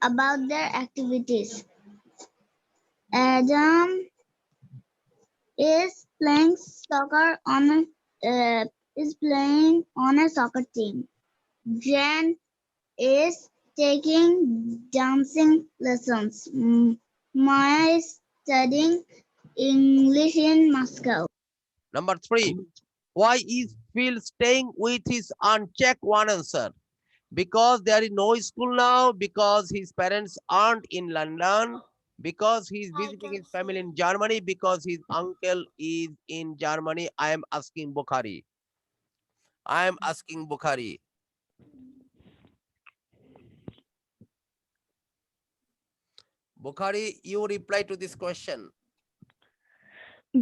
about their activities. Adam is playing soccer on a soccer team. Jen is taking dancing lessons. Maya is studying English in Moscow. Number 3. Why is Phil staying with his aunt? Check one answer. Because there is no school now, because his parents aren't in London, because he is visiting his family in Germany, because his uncle is in Germany. I am asking Bukhari. Bukhari, you reply to this question.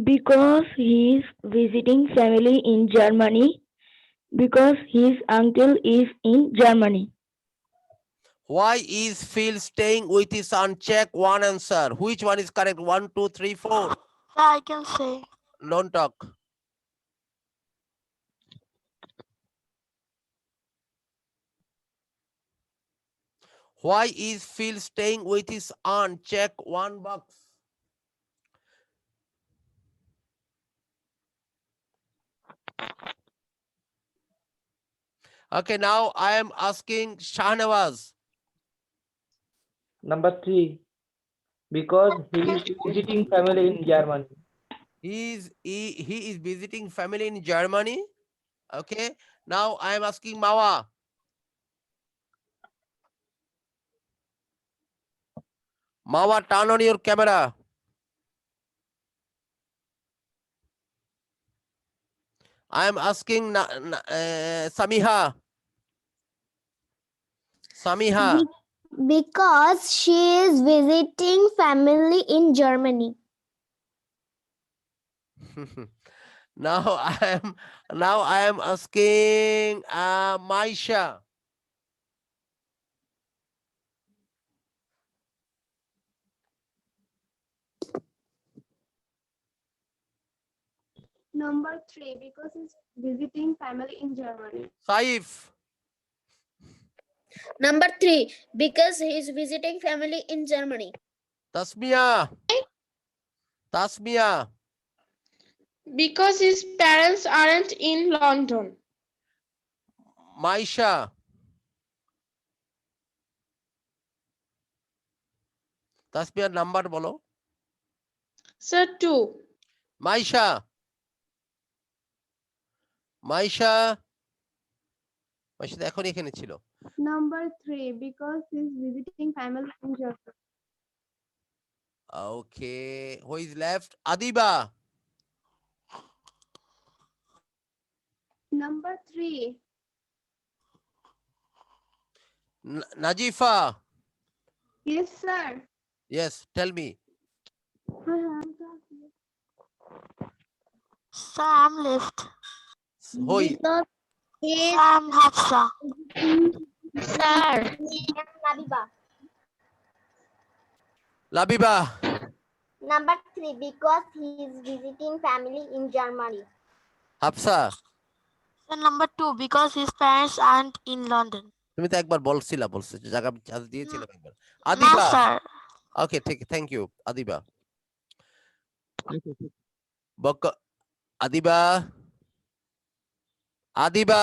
Because he is visiting family in Germany. Because his uncle is in Germany. Why is Phil staying with his aunt? Check one answer. Which one is correct? 1, 2, 3, 4. I can say. Don't talk. Why is Phil staying with his aunt? Check one box. Okay, now I am asking Shahnawaz. Number 3, because he is visiting family in Germany. He is visiting family in Germany. Okay, now I am asking Mawa. Mawa, turn on your camera. I am asking Samiha. Because she is visiting family in Germany. Now I am asking Maisha. Number 3, because he's visiting family in Germany. Saif. Number 3, because he is visiting family in Germany. Tasmia. Because his parents aren't in London. Maisha. Tasmia number bolo. Sir, 2. Maisha. এখন এখানে ছিল। Number 3, because he's visiting family in Germany. Okay, who is left? Adiba. Number 3. Najifa. Yes, sir. Yes, tell me. Sam left. Who is? Sam Hafsa. Sir. Labiba. Number 3, because he is visiting family in Germany. Hafsa. So number 2, because his parents aren't in London. তুমি তো একবার বলছিলা জায়গা দিয়েছিলাম একবার। Adiba. No, sir. Okay, ঠিক, thank you, Adiba. Adiba.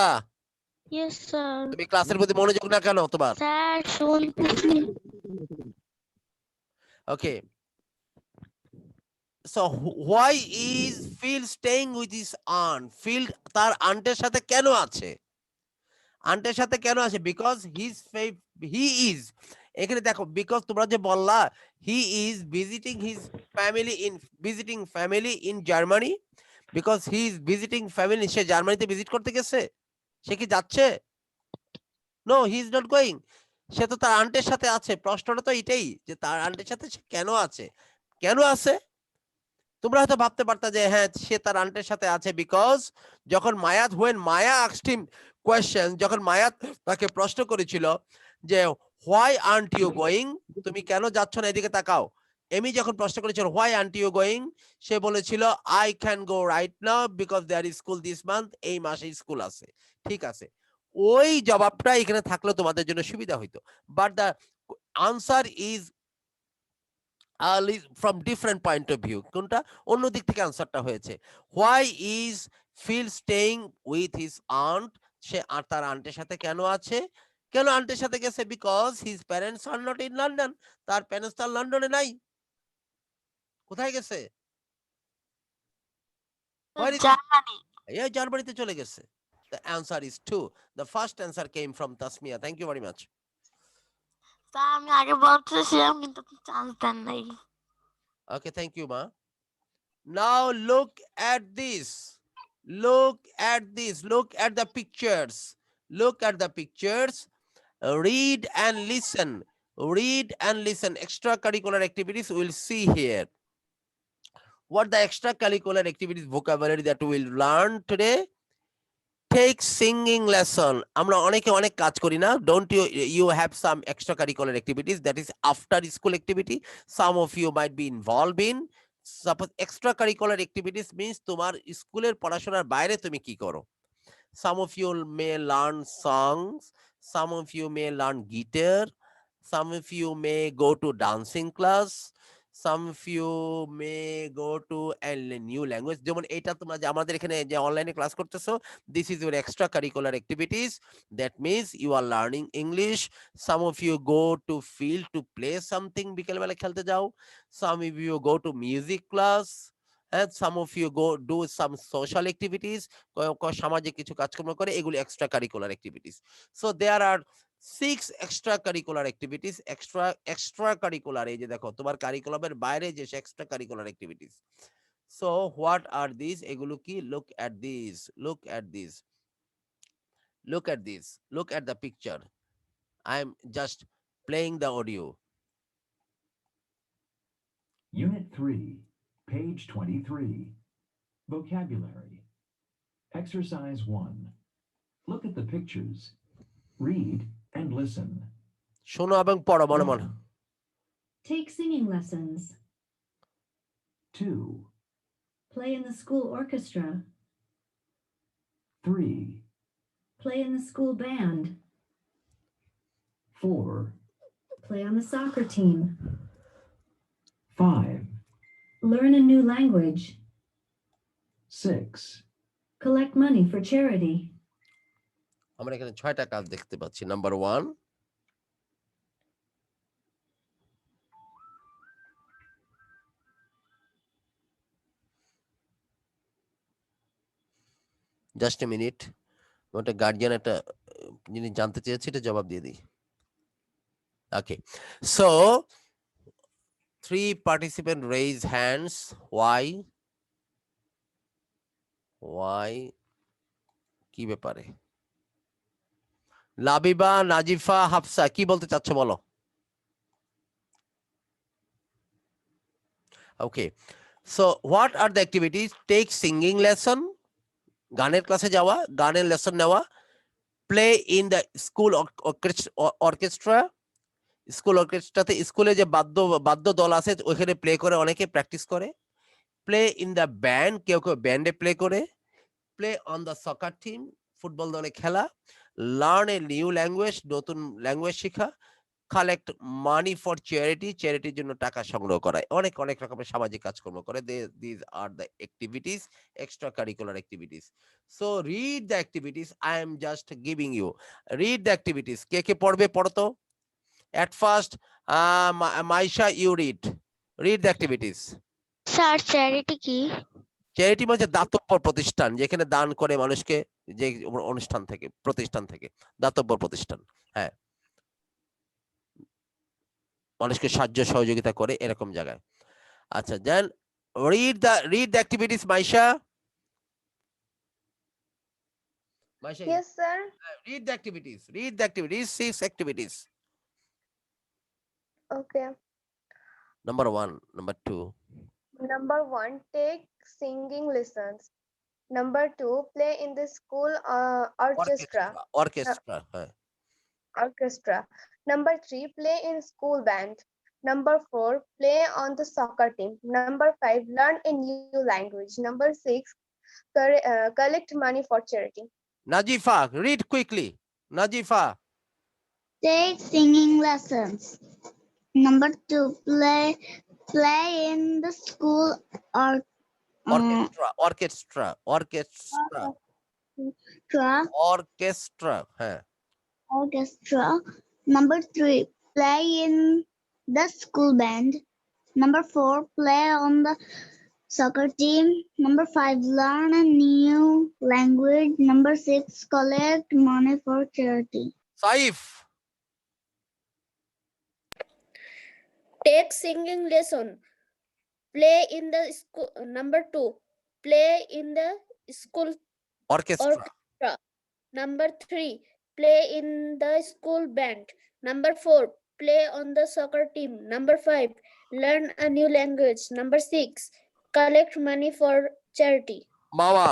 Yes, sir. তুমি ক্লাসের প্রতি মনোযোগ না কেন তোমার? Sir, শুনতেছি। Okay. So why is Phil staying with his aunt? Phil তার আন্টের সাথে কেন আছে? আন্টের সাথে কেন আছে? Because he is এখানে দেখো, because তোমরা যে বললা he is visiting family in Germany, because he is visiting family, সে জার্মানিতে ভিজিট করতে গেছে, সে কি যাচ্ছে? No, he is not going. সে তো তার আন্টের সাথে আছে। প্রশ্নটা তো এটাই যে তার আন্টের সাথে সে কেন আছে? কেন আছে? তোমরা হয়তো ভাবতে পারতা যে হ্যাঁ সে তার আন্টের সাথে আছে বিকজ যখন when Maya asked him question, যখন মায়া তাকে প্রশ্ন করেছিল যে why aren't you going, তুমি কেন যাচ্ছ না, এদিকে তাকাও। এমি যখন প্রশ্ন করেছিল why aren't you going, সে বলেছিল I can go right now because there is school this month, এই মাসে স্কুল আছে। ঠিক আছে, ওই জবাবটা এখানে থাকলে তোমাদের জন্য সুবিধা হইতো, but answer is from different point of view. কোনটা অন্য দিক থেকে আনসারটা হয়েছে। Why is Phil staying with his aunt? সে আর তার আন্টের সাথে কেন আছে? কেন আন্টের সাথে গেছে? Because his parents are not in London. তার প্যারেন্টস তার লন্ডনে নাই। কোথায় গেছে? Where is Germany. জার্মানিতে চলে গেছে। The answer is 2. The first answer came from Tasmia. Thank you very much. Sir আমি আগে বলতেছিলাম কিন্তু চান্স দেন নাই। Okay, thank you, ma. Now look at this. Look at this. Look at the pictures. Look at the pictures. Read and listen. Read and listen. Extracurricular activities we'll see here. What the extracurricular activities vocabulary that we'll learn today? Take singing lesson. আমরা অনেকে অনেক কাজ করি না? Don't you have some extracurricular activities that is after school activity? Some of you might be involved in. Suppose extracurricular activities means তোমার স্কুলের পড়াশোনার বাইরে তুমি কি করো? Some of you may learn songs. Some of you may learn guitar. Some of you may go to dancing class. Some of you may go to a new language. যেমন এটা তোমরা যে আমাদের এখানে যে অনলাইনে ক্লাস করতেছো, this is your extracurricular activities. That means you are learning English. Some of you go to field to play something, বিকেলবেলা খেলতে যাও. Some of you go to music class. And some of you go do some social activities. সামাজিক কিছু কাজকর্ম করে, এগুলি extracurricular activities. So there are 6 extracurricular activities. Extracurricular এই যে দেখো তোমার কারিকুলামের বাইরে যে extracurricular activities. So what are these? এগুলো কি? Look at these. Look at these. Look at this. Look at the picture. I'm just playing the audio. Unit 3, page 23. Vocabulary. Exercise 1. Look at the pictures. Read and listen. শোনো এবং পড়ো মনে মনে। 1, Take singing lessons. 2, Play in the school orchestra. 3, Play in the school band. 4, Play on the soccer team. 5, Learn a new language. 6, Collect money for charity. আমরা এখানে 6টা কাজ দেখতে পাচ্ছি। নাম্বার 1, জাস্ট এ মিনিট, একটা গার্ডিয়ান একটা যিনি জানতে চেয়েছে এটা জবাব দিয়ে দিই। ওকে, so 3 participant raise hands. Why কি ব্যাপারে? লাবিবা, নাজিফা, হাফসা কি বলতে চাচ্ছ বলো? Okay, so what are the activities? Take singing lesson, গানের ক্লাসে যাওয়া, গানের লেসন নেওয়া। Play in the school orchestra, school অর্কেস্ট্রাতে স্কুলে যে বাদ্য দল আছে ওইখানে প্লে করে, অনেকে প্র্যাকটিস করে। প্লে ইন দ্য ব্যান্ড, কেউ কেউ ব্যান্ডে প্লে করে। Play on the soccer team, football দলে খেলা। লার্ন এ নিউ ল্যাঙ্গুয়েজ, নতুন ল্যাঙ্গুয়েজ শেখা। কালেক্ট মানি ফর চ্যারিটি, চ্যারিটির জন্য টাকা সংগ্রহ করা। অনেক অনেক রকমের সামাজিক কাজকর্ম করে। This are the activities, extra curricular activities. So read the activities, I am just giving you. Read the activities. কে কে পড়বে পড়ো তো। At first, Maisha, you read the activities. Sir charity কি? চ্যারিটি মানে দাতব্য প্রতিষ্ঠান, যেখানে দান করে মানুষকে, যে অনুষ্ঠান থেকে, প্রতিষ্ঠান থেকে, দাতব্য প্রতিষ্ঠান, হ্যাঁ, মানুষকে সাহায্য সহযোগিতা করে এরকম জায়গায়। আচ্ছা, দেন read the activities, Maisha. Maisha, Yes, sir. read the activities. 6 activities. Okay. Number 1, number 2. Number 1, take singing lessons. Number 2, play in the school orchestra. হ্যাঁ। Orchestra. Number 3, play in school band. Number 4, play on the soccer team. Number 5, learn a new language. Number 6, collect money for charity. Najifa, read quickly. Najifa. Take singing lessons. Number 2, play in the school or orchestra. হ্যাঁ orchestra. Number 3, play in the school band. Number 4, play on the soccer team. Number 5, learn a new language. Number 6, collect money for charity. Saif Take singing lesson. Play in the school. Number 2, play in the school orchestra. orchestra. Number 3, play in the school band. Number 4, play on the soccer team. Number 5, learn a new language. Number 6, collect money for charity. Mawa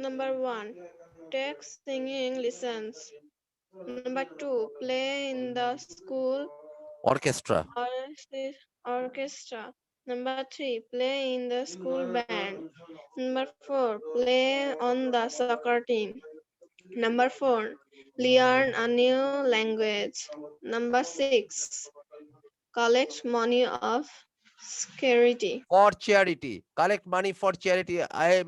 Number one, take singing lessons. Number 2, play in the school orchestra. orchestra. Number 3, play in the school band. Number 4, play on the soccer team. Number 4, learn a new language. Number 6, collect money of charity. For charity collect money for charity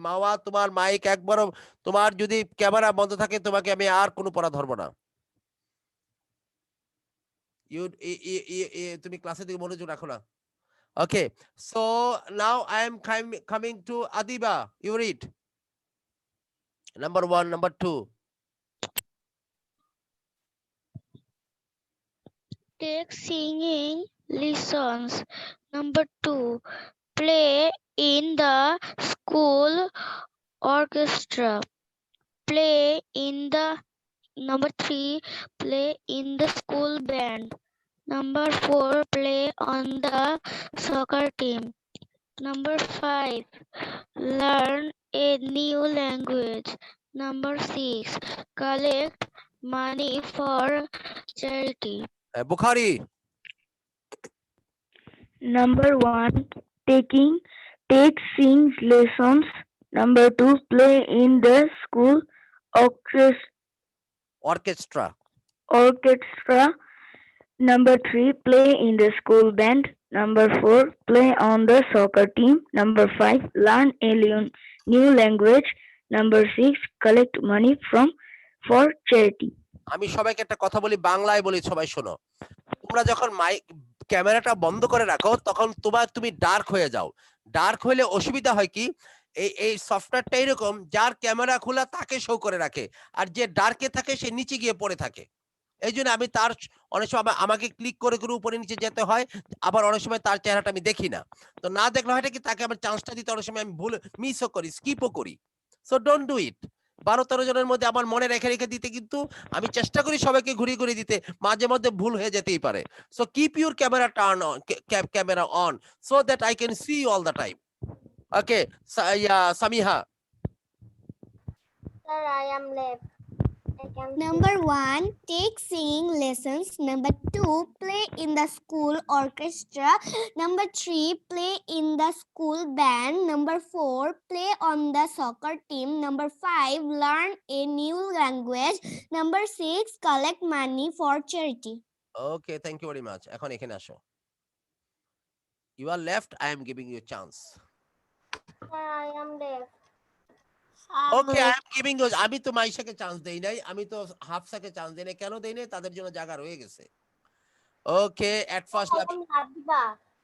মাওয়া তোমার mic একবারও তোমার যদি camera বন্ধ থাকে তোমাকে আমি আর কোনো পড়া ধরবো না তুমি ক্লাসের দিকে মনোযোগ রাখো না okay so now I am coming to Adiba you read number 1 number 2 Take singing lessons. Number 2, play in the school orchestra. Play in the Number 3, play in the school band. Number 4, play on the soccer team. Number 5, learn a new language. Number 6, collect money for charity. Bukhari Number 1, take sing lessons. Number 2, play in the school orchestra. Number 3, play in the school band. Number 4, play on the soccer team. Number 5, learn a new language. Number 6, collect money for charity. আমি সবাইকে একটা কথা বলি বাংলায় বলি সবাই শোনো তোমরা যখন মাইক ক্যামেরাটা বন্ধ করে রাখো তখন তুমি ডার্ক হয়ে যাও ডার্ক হলে অসুবিধা হয় কি এই সফটওয়্যারটা এরকম যার ক্যামেরা খোলা তাকে শো করে রাখে আর যে ডার্কে থাকে সে নিচে গিয়ে পড়ে থাকে এইজন্য আমি তার অনেক সময় আমাকে ক্লিক করে করে উপরে নিচে যেতে হয় আবার অনেক সময় তার চেহারাটা আমি দেখি না তো না দেখলে হয়টা কি তাকে আমার চান্সটা দিতে অনেক সময় আমি ভুল মিসও করি স্কিপও করি সো ডোন্ট ডু ইট 12-13 জনের মধ্যে আমার মনে রেখে রেখে দিতে কিন্তু আমি চেষ্টা করি সবাইকে ঘুরিয়ে ঘুরিয়ে দিতে মাঝে মধ্যে ভুল হয়ে যেতেই পারে so keep your camera turn on camera on so that I can see all the time okay Samiha Sir, I am left. Number 1, take singing lessons. Number 2, play in the school orchestra. Number 3, play in the school band. Number 4, play on the soccer team. Number 5, learn a new language. Number 6, collect money for charity. Okay thank you very much এখন এখানে আসো you are left I am giving you chance Sir, I am left. Okay I am giving you আমি তো মাইশাকে chance দেই নাই আমি তো হাফসাকে chance দেই নাই কেন দেই নাই তাদের জন্য জায়গা রয়ে গেছে ওকে এট ফার্স্ট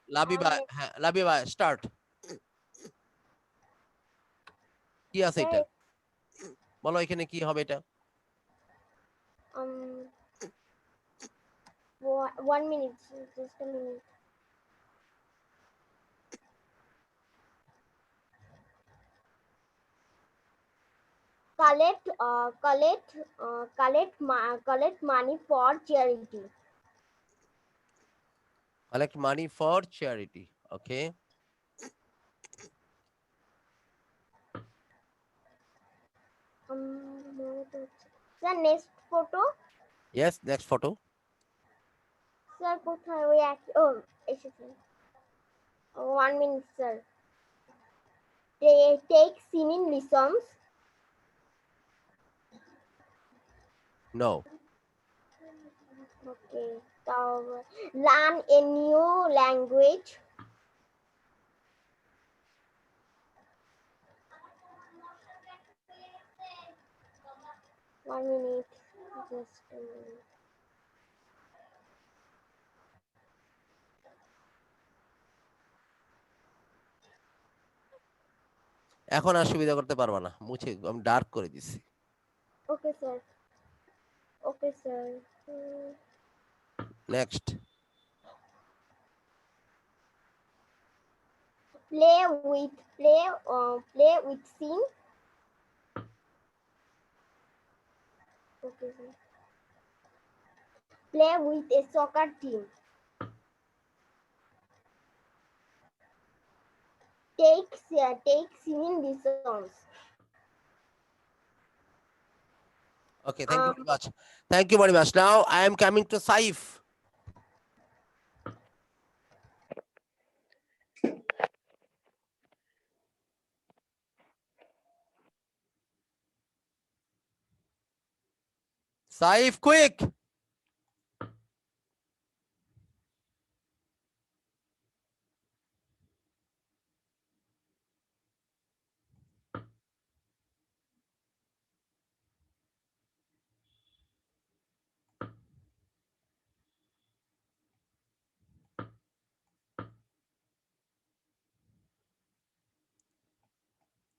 লাবিবা হ্যাঁ লাবিবা স্টার্ট কি আছে এটা বলো এখানে কি হবে এটা 1 minute, just a minute. Collect money for charity. collect money for charity okay Sir, next photo. yes next photo Sir, কোথায় ওই ও এসেছে 1 minute, sir. They take singing lessons. No. Okay. Learn a new language. One minute. Just a minute. এখন আর সুবিধা করতে পারবা না, মুছে আমি ডার্ক করে দিছি। Okay, sir. Okay, sir. Next. Play with scene. Okay, sir. Play with a soccer team. Take singing lessons. Okay, thank you very much. Thank you very much. Now I am coming to Saif. Saif, quick.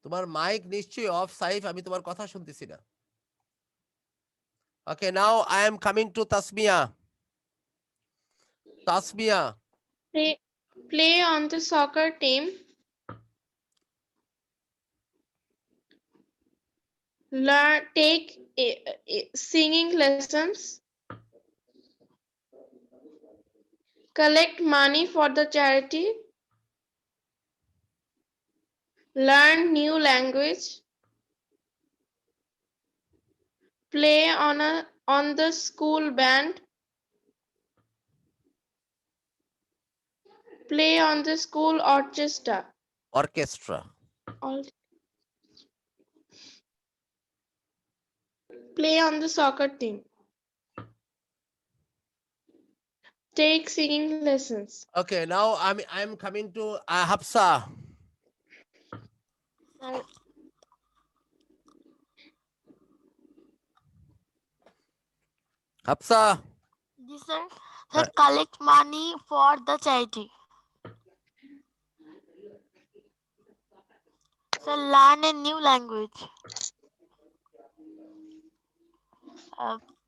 তোমার mic নিশ্চয়ই of Saif, আমি তোমার কথা শুনতেছি না। Okay, now I am coming to Tasmia. Tasmia. Play on the soccer team. Take singing lessons. Collect money for the charity. Learn new language. Play on the school band. Play on the school orchestra. Orchestra. Play on the soccer team. Take singing lessons. Okay, now I'm coming to Hafsa. Hafsa. Yes, sir. Sir, collect money for the charity. Sir, learn a new language.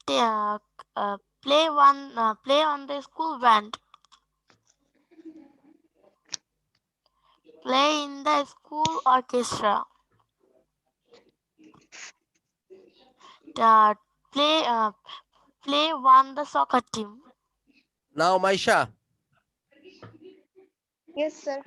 Play on the school band. Play in the school orchestra. Play on the soccer team. Now Maisha. Yes, sir.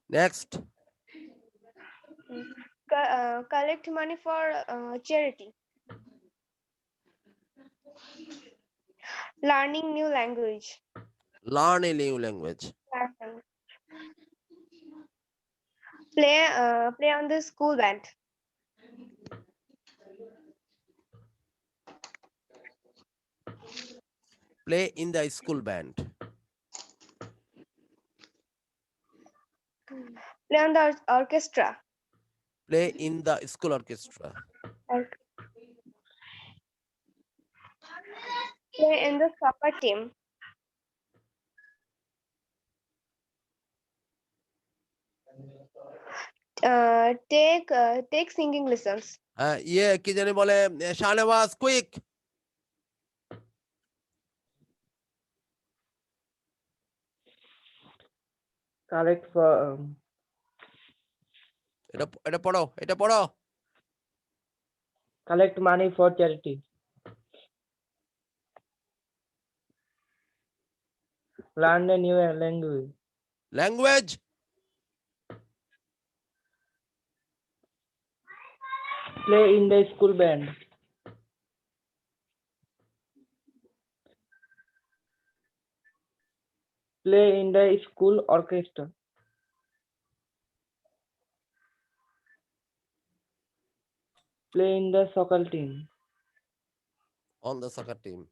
Next. Collect money for charity. Learning new language. Learn a new language. Play on the school band. Play in the school band. Play on the orchestra. Play in the school orchestra. Play in the soccer team. Take singing lessons. কি জানি বলে Shahnawaz, quick. Collect for এটা পড়ো। collect money for charity. Learn a new language. Language. Play in the school band. Play in the school orchestra. Play in the soccer team. On the soccer team.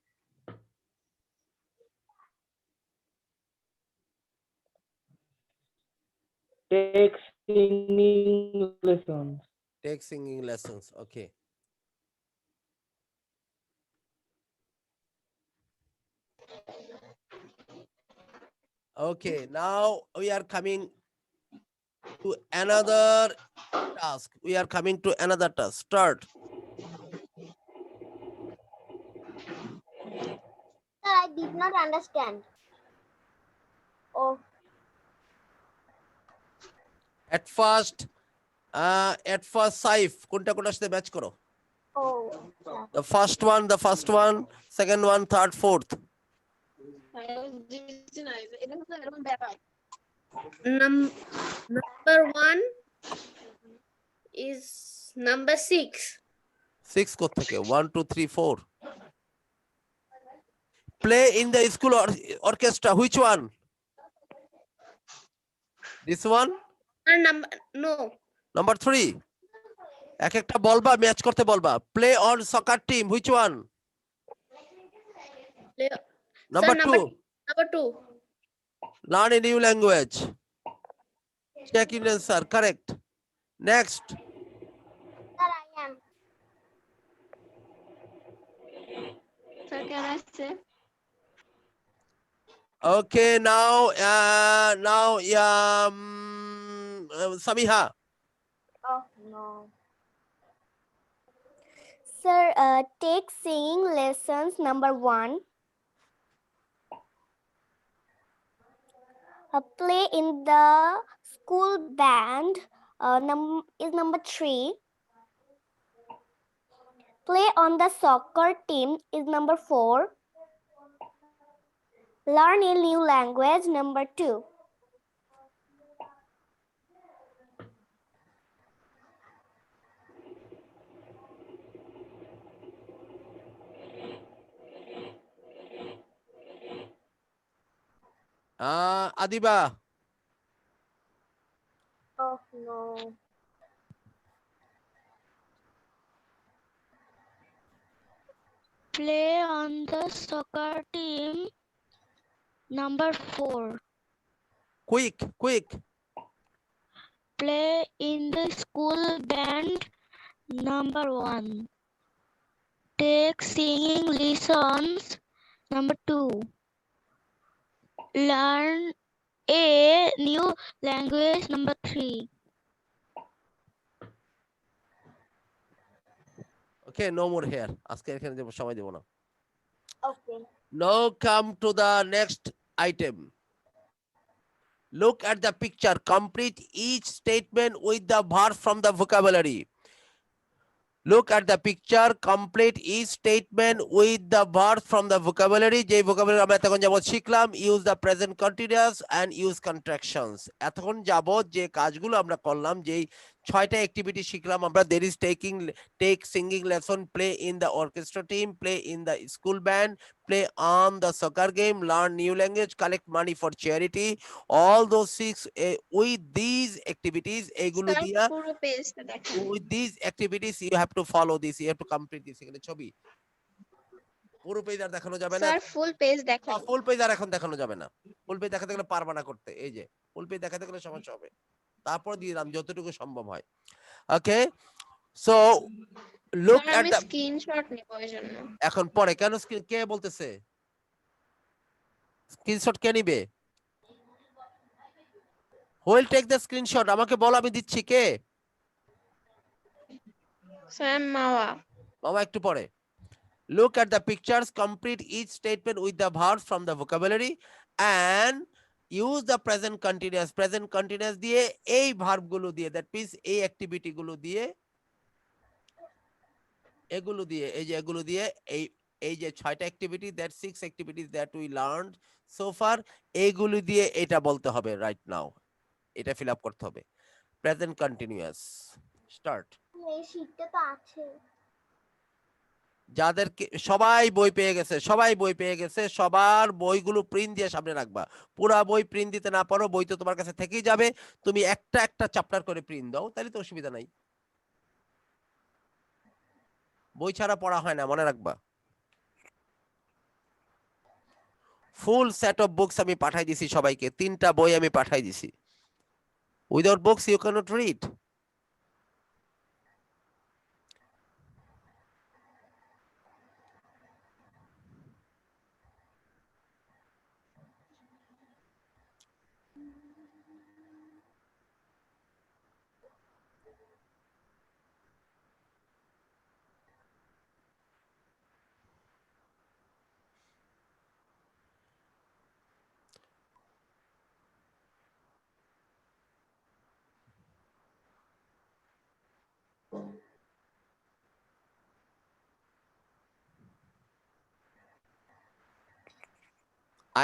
Take singing lessons. Take singing lessons. Okay. Okay, now we are coming to another task. We are coming to another task. Start. Sir, I did not understand. Oh, At first, Saif, কোনটা কোনটার সাথে match করো? oh. The first one, second one, third, fourth. Number 1 is number 6. 6 কোত্থেকে? 1, 2, 3, 4. Play in the school orchestra. Which one? This one? No. Number 3. এক একটা বলবা, match করতে বলবা. Play on soccer team. Which one? Number 2. Number 2. Learn a new language. Check in answer. Correct. Next. Sir, I am. Sir, can I say? Okay, now, Samiha. Oh, no. Sir, take singing lessons number 1. Play in the school band is number 3. Play on the soccer team is number 4. Learn a new language number 2. Adiba. Oh, no. Play on the soccer team. Number 4. Quick. Play in the school band. Number 1. Take singing lessons. Number 2. Learn a new language. Number 3. Okay, no more here. আজকে এখানে সময় দেব না. Okay. Now come to the next item. Look at the picture. Complete each statement with the verb from the vocabulary. Look at the picture. Complete each statement with the verb from the vocabulary. যে vocabulary আমরা এতক্ষণ যাবত শিখলাম, use the present continuous and use contractions. এতক্ষণ যাবত যে কাজগুলো আমরা করলাম, যেই 6টা অ্যাক্টিভিটি শিখলাম আমরা, there is take singing lesson, play in the orchestra team, play in the school band, play on the soccer game, learn new language, collect money for charity. All those 6 with these activities, এগুলো Sir, দিয়া, পুরো পেজটা দেখেন। with these activities you have to follow this, you have to complete this. এখানে ছবি পুরো page আর দেখানো যাবে না। স্যার ফুল পেজ দেখেন। ফুল পেজ আর এখন দেখানো যাবে না। ফুল পেজ দেখাতে গেলে পারবা না করতে। এই যে ফুল পেজ দেখাতে গেলে সমস্যা হবে। তারপর দিলাম যতটুকু সম্ভব হয়। Okay, so look sir at আমি the স্ক্রিনশট নিব এজন্য। এখন পরে কেন কে বলতেছে স্ক্রিনশট কে নিবে? who will take the screenshot? আমাকে বল, আমি দিচ্ছি। কে? স্যার মাওয়া। মামা একটু পরে। Look at the pictures, complete each statement with the verbs from the vocabulary and use the present continuous. Present continuous দিয়ে এই ভার্ব গুলো দিয়ে, that means এই অ্যাক্টিভিটি গুলো দিয়ে, এগুলো দিয়ে, এই যে এগুলো দিয়ে, এই যে 6টা activity, that 6 activities that we learned, so far এইগুলো দিয়ে এটা বলতে হবে রাইট নাও, এটা ফিল আপ করতে হবে। Present continuous start. এই শীটটা তো আছে। যাদেরকে সবাই বই পেয়ে গেছে, সবাই বই পেয়ে গেছে, সবার বইগুলো প্রিন্ট দিয়ে সামনে রাখবা। পুরা বই প্রিন্ট দিতে না পারো, বই তো তোমার কাছে থেকেই যাবে, তুমি একটা একটা চ্যাপ্টার করে প্রিন্ট দাও, তাহলে তো অসুবিধা নাই। বই ছাড়া পড়া হয় না, মনে রাখবা। ফুল সেট অফ বুকস আমি পাঠাই দিছি সবাইকে, 3টা বই আমি পাঠাই দিছি। Without books you can't read.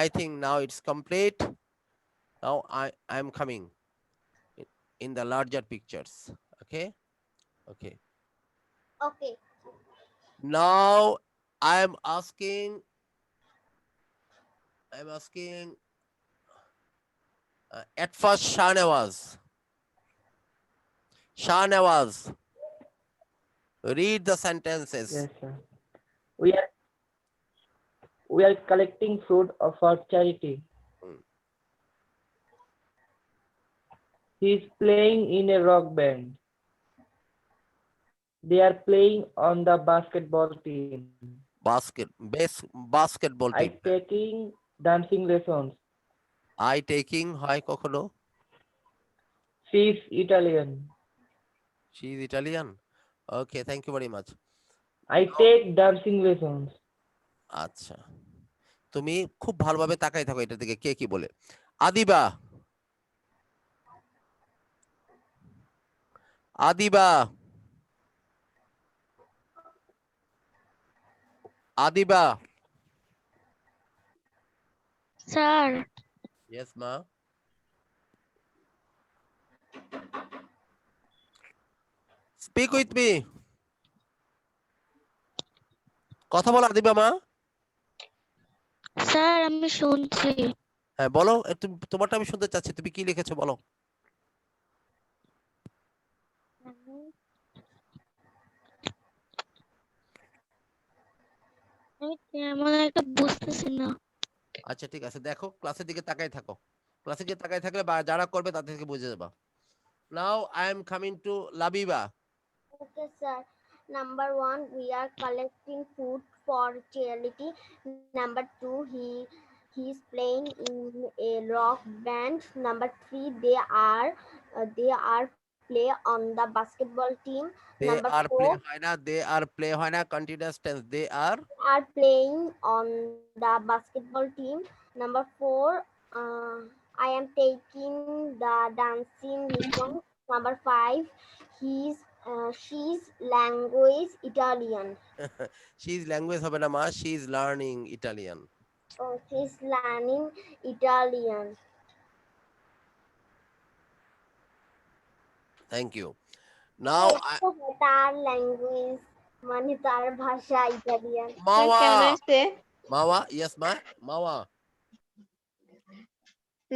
I think now it's complete. Now I am coming in the larger pictures. Okay. Okay. Okay. Now I am asking at first Shahnawaz, read the sentences. Yes, sir. We are collecting food for charity. Hmm. He is playing in a rock band. They are playing on the basketball team. Basketball I team. taking dancing lessons. I taking হয় কখনো? She is Italian. She is Italian. Okay, thank you very much. I take dancing lessons. আচ্ছা, তুমি খুব ভালোভাবে তাকাই থাকো এটার দিকে, কে কি বলে। Adiba, Adiba, Adiba. Sir Yes, ma. Speak with me. কথা বলো আদিবা মা। স্যার আমি শুনছি। হ্যাঁ বলো, তোমারটা আমি শুনতে চাচ্ছি, তুমি কি লিখেছো বলো। আমি তেমন একটা বুঝতেছি না। আচ্ছা ঠিক আছে, দেখো ক্লাসের দিকে তাকাই থাকো, ক্লাসের দিকে তাকাই থাকলে বা যারা করবে তাদের থেকে বুঝে যাবা। Now I am coming to Labiba. Okay, sir. Number 1, we are collecting food for charity. Number 2, he's playing in a rock band. Number 3, they are play on the basketball team. They Number are 4, play হয় না, they are play হয় না, continuous tense, they are playing on the basketball team. Number 4, I am taking the dancing lesson. Number 5, she's language Italian. she is language হবে না মা, she is learning Italian. Oh, she's learning Italian. Thank you. Now তার language মানে তার ভাষা Italian. Mawa. Can I say? Mawa, yes ma, Mawa.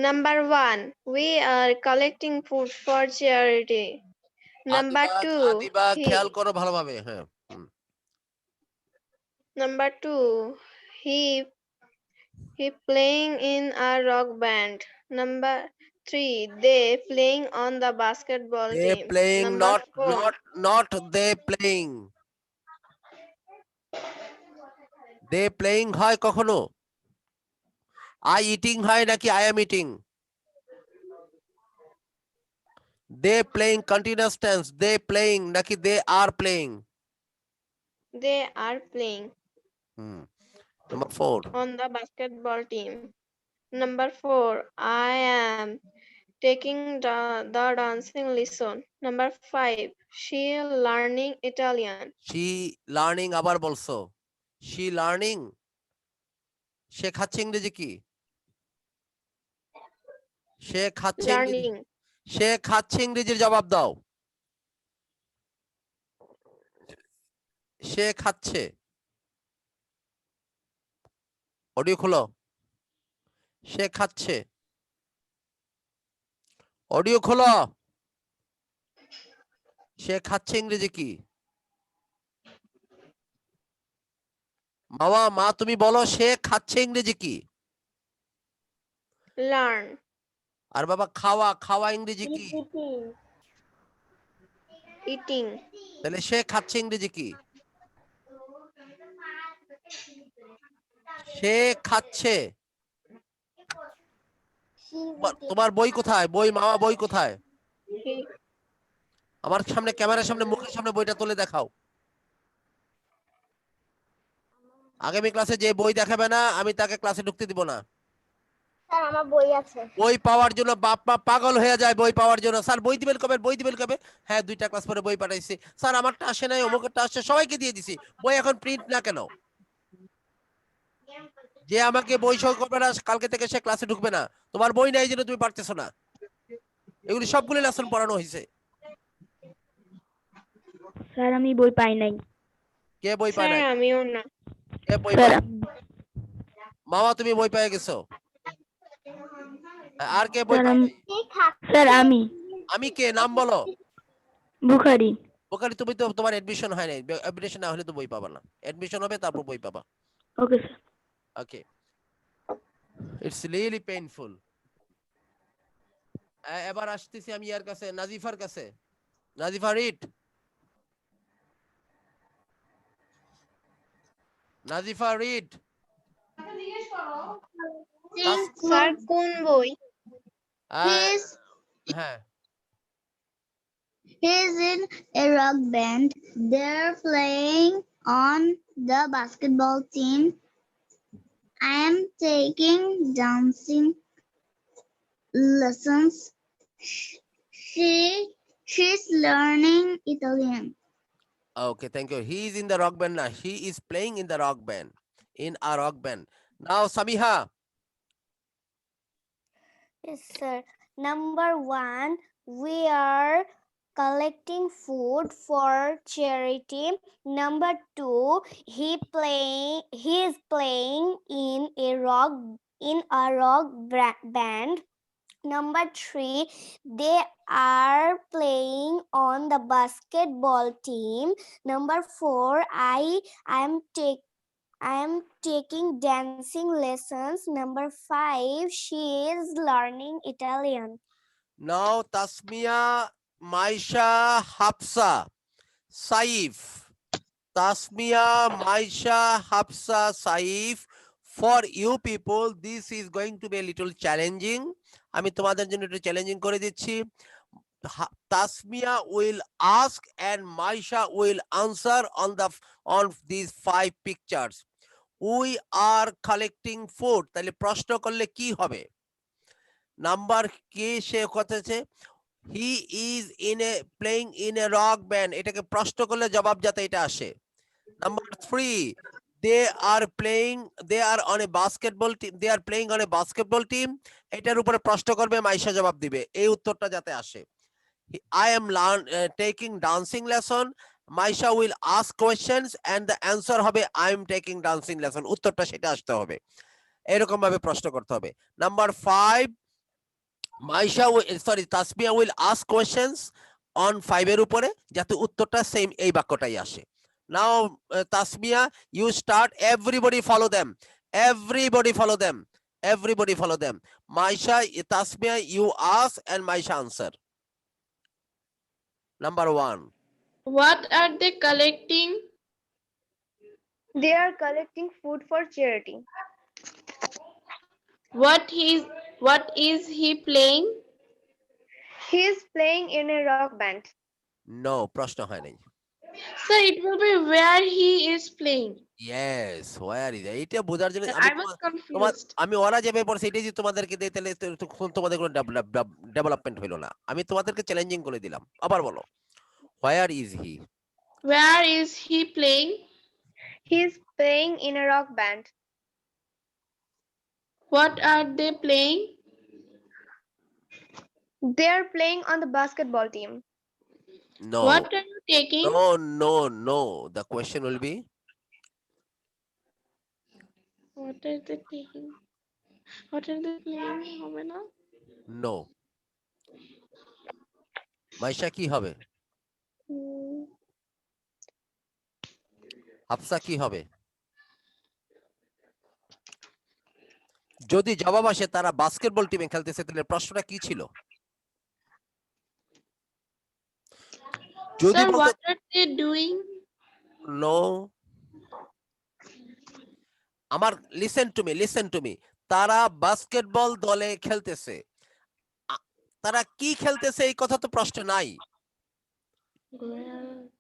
Number 1, we are collecting food for charity. Number 2, Adiba খেয়াল করো ভালোভাবে, হ্যাঁ। Number 2, he playing in a rock band. Number 3, they playing on the basketball They team. playing, Number 4, not they playing. They playing হয় কখনো? I eating হয় নাকি I am eating? They playing continuous tense, they playing নাকি they are playing? they are playing Number 4. on the basketball team. Number 4, I am taking the dancing lesson. Number 5, she learning Italian. She learning আবার বলছো, she learning, শেখাচ্ছে ইংরেজি কি? সে খাচ্ছে ইংরেজি learning, সে খাচ্ছে ইংরেজির জবাব দাও সে খাচ্ছে অডিও খোলো সে খাচ্ছে অডিও খোলো সে খাচ্ছে ইংরেজি কি মামা মা তুমি বলো সে খাচ্ছে ইংরেজি কি learn, আর বাবা খাওয়া খাওয়া ইংরেজি কি eating, eating, তাহলে সে খাচ্ছে ইংরেজি কি সে খাচ্ছে she's তোমার বই কোথায় বই মামা বই কোথায় he, আমার সামনে ক্যামেরার সামনে মুখের সামনে বইটা তুলে দেখাও আগামী ক্লাসে যে বই দেখাবে না আমি তাকে ক্লাসে ঢুকতে দিব না স্যার আমার বই আছে বই পাওয়ার জন্য বাপ মা পাগল হয়ে যায় বই পাওয়ার জন্য স্যার বই দিবেন কবে হ্যাঁ 2টা ক্লাস পরে বই পাঠাইছি স্যার আমারটা আসে নাই অমুকেরটা আসছে সবাইকে দিয়ে দিছি বই এখন প্রিন্ট না কেন যে আমাকে বই সই করবে না কালকে থেকে সে ক্লাসে ঢুকবে না তোমার বই নাই জন্য তুমি পারতেছো না এগুলি সবগুলো লেসন পড়ানো হয়েছে স্যার আমি বই পাই নাই কে বই পায় sir, নাই আমিও না, কে বই স্যার পায় মামা তুমি বই পেয়ে গেছো আর কে বই স্যার পায় আমি নাই? স্যার আমি কে নাম বলো বুখারি বোকারি তুমি তো তোমার এডমিশন হয় নাই এডমিশন না হলে তো বই পাবা না এডমিশন হবে তারপর বই পাবা okay sir okay it's really painful এবার আসতেছি আমি ইয়ার কাছে নাজিফার কাছে Nazifa read Nazifa read sir কোন বই He's হ্যাঁ he's in a rock band. They're playing on the basketball team. I am taking dancing lessons. She's learning Italian. Okay, thank you. He is in the rock band now. He is playing in the rock band. In a rock band. Now, Samiha. Yes, sir. Number 1, we are collecting food for charity. Number 2, he is playing in a rock band. Number 3, they are playing on the basketball team. Number 4, I am taking dancing lessons. Number 5, she is learning Italian. Now, Tasmia, Maisha, Hafsa, Saif. Tasmia, Maisha, Hafsa, Saif. For you people, this is going to be a little challenging. আমি তোমাদের জন্য একটু challenging করে দিচ্ছি Tasmia will ask and Maisha will answer on these 5 pictures. We are collecting food. তাহলে প্রশ্ন করলে কি হবে নাম্বার কে সে কথাছে he is playing in a rock band এটাকে প্রশ্ন করলে জবাব যাতে এটা আসে number 3 they are on a basketball team they are playing on a basketball team এটার উপরে প্রশ্ন করবে মাইশা জবাব দিবে এই উত্তরটা যাতে আসে I am taking dancing lesson Maisha will ask questions and the answer হবে I am taking dancing lesson উত্তরটা সেটা আসতে হবে এরকম ভাবে প্রশ্ন করতে হবে number 5 Tasmia will ask questions on 5 এর উপরে যাতে উত্তরটা সেম এই বাক্যটাই আসে now Tasmia you start everybody follow them Maisha Tasmia you ask and Maisha answer number 1 what are they collecting They are collecting food for charity. what is he playing He is playing in a rock band. no প্রশ্ন হয় নাই so it will be where he is playing yes where is এটা বোঝার জন্য I was confused আমি ওরা যেভাবে পড়ছে এটাই যে তোমাদেরকে দিই তাহলে তোমাদের কোনো ডেভেলপমেন্ট হলো না আমি তোমাদেরকে চ্যালেঞ্জিং করে দিলাম আবার বলো where is he playing He is playing in a rock band. what are they playing They are playing on the basketball team. No. What are you taking? No. The question will be What are they taking? What are they playing? হবে না? no. Maisha কি হবে? হাফসা কি হবে? যদি জবাব আসে তারা বাস্কেটবল টিমে খেলতেছে তাহলে প্রশ্নটা কি ছিল? যদি Sir, বলতো what are they doing? নো, আমার লিসেন টু মি, তারা বাস্কেটবল দলে খেলতেছে। তারা কি খেলতেছে এই কথা তো প্রশ্ন নাই,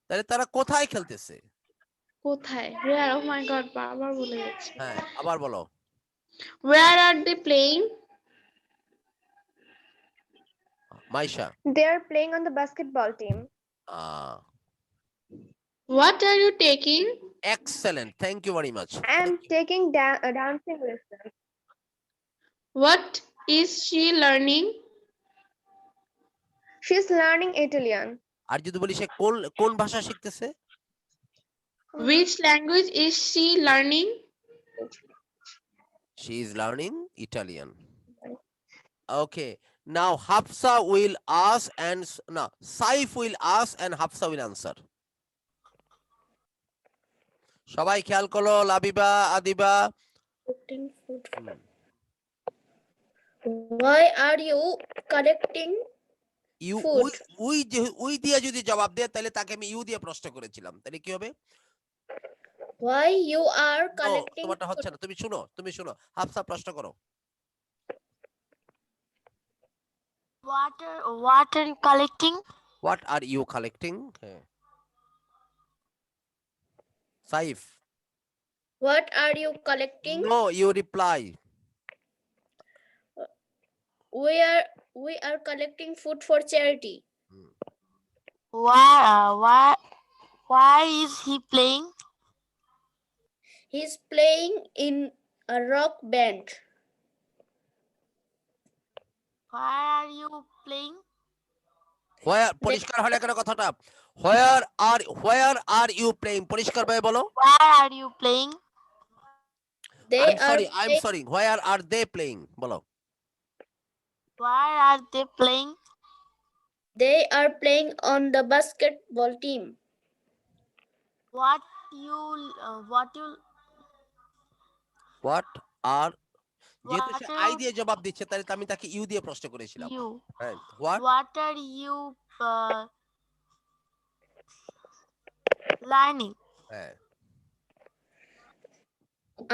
তাহলে তারা কোথায় খেলতেছে? কোথায়? Where? Oh my God, বারবার ভুলে গেছি। হ্যাঁ, আবার বলো। Where are they playing? Maisha. They are playing on the basketball team. What are you taking? Excellent, thank you very much. I am taking dancing lessons. What is she learning? She is learning Italian. আর যদি বলি সে কোন ভাষা শিখতেছে? Which language is she learning? She is learning Italian. Okay, now Hafsa will ask and no, Saif will ask and Hafsa will answer. সবাই খেয়াল করো, Labiba, Adiba. Why are you collecting food? We দিয়ে যদি জবাব দেয় তাহলে তাকে আমি ইউ দিয়ে প্রশ্ন করেছিলাম, তাহলে কি হবে? Why you are O, collecting তোমারটা food? হচ্ছে না, তুমি শুনো, হাফসা প্রশ্ন করো। What are you collecting? What are you collecting? Saif. What are you collecting? No, you reply. We are collecting food for charity. Why is he playing? He's playing in a rock band. Why are you playing? Where পরিষ্কার হলে কেন কথাটা? Where are you playing? পরিষ্কার ভাবে বলো। Why are you playing? I'm sorry. Where are they playing? বলো। Why are they playing? They are playing on the basketball team. What are যেহেতু say I দিয়ে জবাব দিচ্ছে তাহলে আমি তাকে ইউ দিয়ে প্রশ্ন করেছিলাম। হ্যাঁ, what are you learning? হ্যাঁ,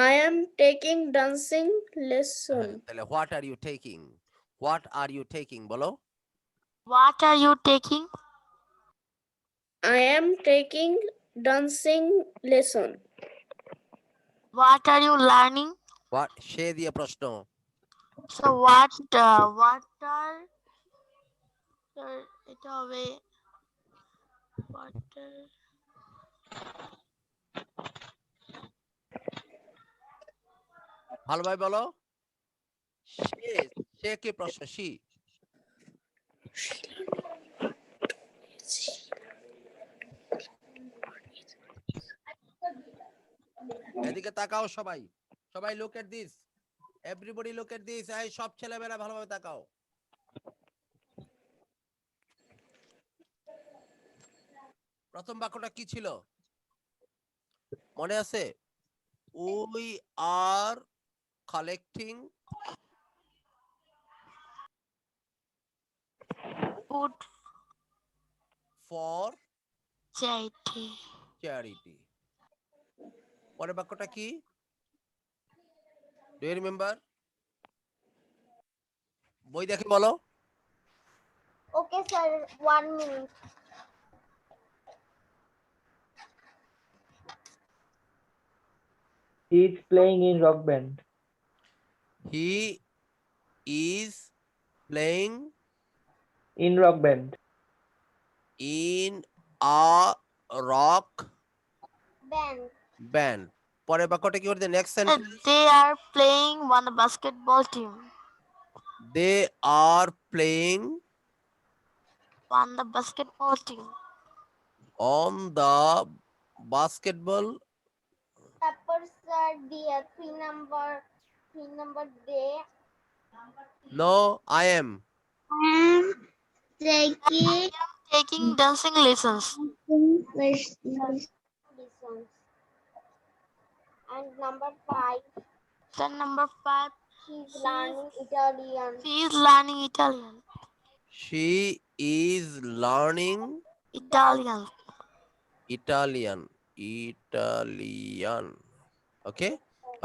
I am taking dancing lesson. তাহলে what are you taking? What are you taking বলো। What are you taking? I am taking dancing lesson. What are you learning? What সে দিয়ে প্রশ্ন। So what are এটা হবে ভালোভাবে বলো। সে কি প্রশ্ন? এদিকে তাকাও সবাই, look at this, everybody look at this. এই সব ছেলেমেয়েরা ভালোভাবে তাকাও। প্রথম বাক্যটা কি ছিল মনে আছে? We are collecting food for charity. পরের বাক্যটা কি? Do you remember? বই দেখে বলো। Okay, sir. 1 minute. He is playing in rock band. He is playing in rock band. In a rock band. পরের বাক্যটা কি হবে? Next sentence. They are playing on the basketball team. They are playing on the basketball team. On the basketball. তারপর sir দিয়ে 3 number day No, I am. I'm taking Taking dancing lessons. lessons. lessons. And number 5, Then number 5, she's learning Italian. she is learning Italian. She is learning Italian. Italian. Okay.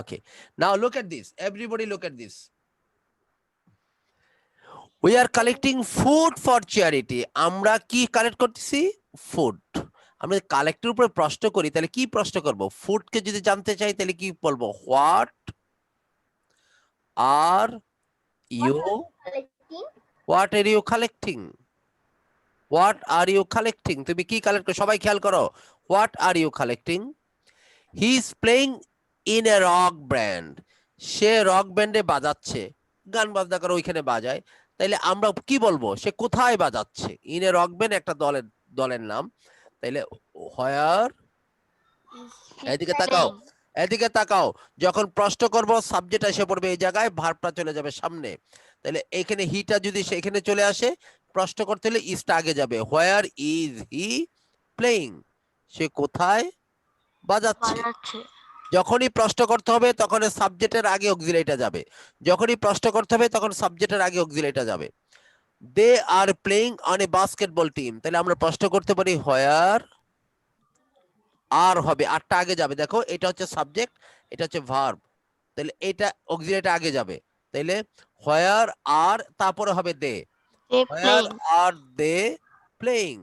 Okay. Now look at this. Everybody look at this. We are collecting food for charity. আমরা কি collect করতেছি? Food. আমরা কালেক্টের উপরে প্রশ্ন করি তাহলে কি প্রশ্ন করব? ফুডকে যদি জানতে চাই তাহলে কি বলবো? What are you Collecting. What are you collecting? What are you collecting? তুমি কি কালেক্ট করো? সবাই খেয়াল করো। What are you collecting? He is playing in a rock band. Say rock ব্যান্ডে বাজাচ্ছে। গান বাজনা করে ওইখানে বাজায়। তাইলে আমরা কি বলবো? সে কোথায় বাজাচ্ছে? ইন এ রক ব্যান্ড একটা দলের নাম। তাইলে হোয়ার, এদিকে তাকাও, এদিকে তাকাও। যখন প্রশ্ন করব সাবজেক্ট এসে পড়বে এই জায়গায়, ভার্বটা চলে যাবে সামনে। তাহলে এখানে হিটা যদি সেখানে চলে আসে, প্রশ্ন করতে হলে ইজটা আগে যাবে। Where is he playing? সে কোথায় বাজাচ্ছে? যখনই প্রশ্ন করতে হবে তখন সাবজেক্টের আগে অক্সিলারিটা যাবে। যখনই প্রশ্ন করতে হবে তখন সাবজেক্টের আগে অক্সিলারিটা যাবে। They are playing on a basketball team. তাহলে আমরা প্রশ্ন করতে পারি হোয়ার আর হবে, আরটা আগে যাবে। দেখো এটা হচ্ছে সাবজেক্ট, এটা হচ্ছে ভার্ব। তাহলে এটা অক্সিলারিটা আগে যাবে। তাহলে হোয়ার আর, তারপরে হবে দে। হোয়ার আর দে প্লেইং?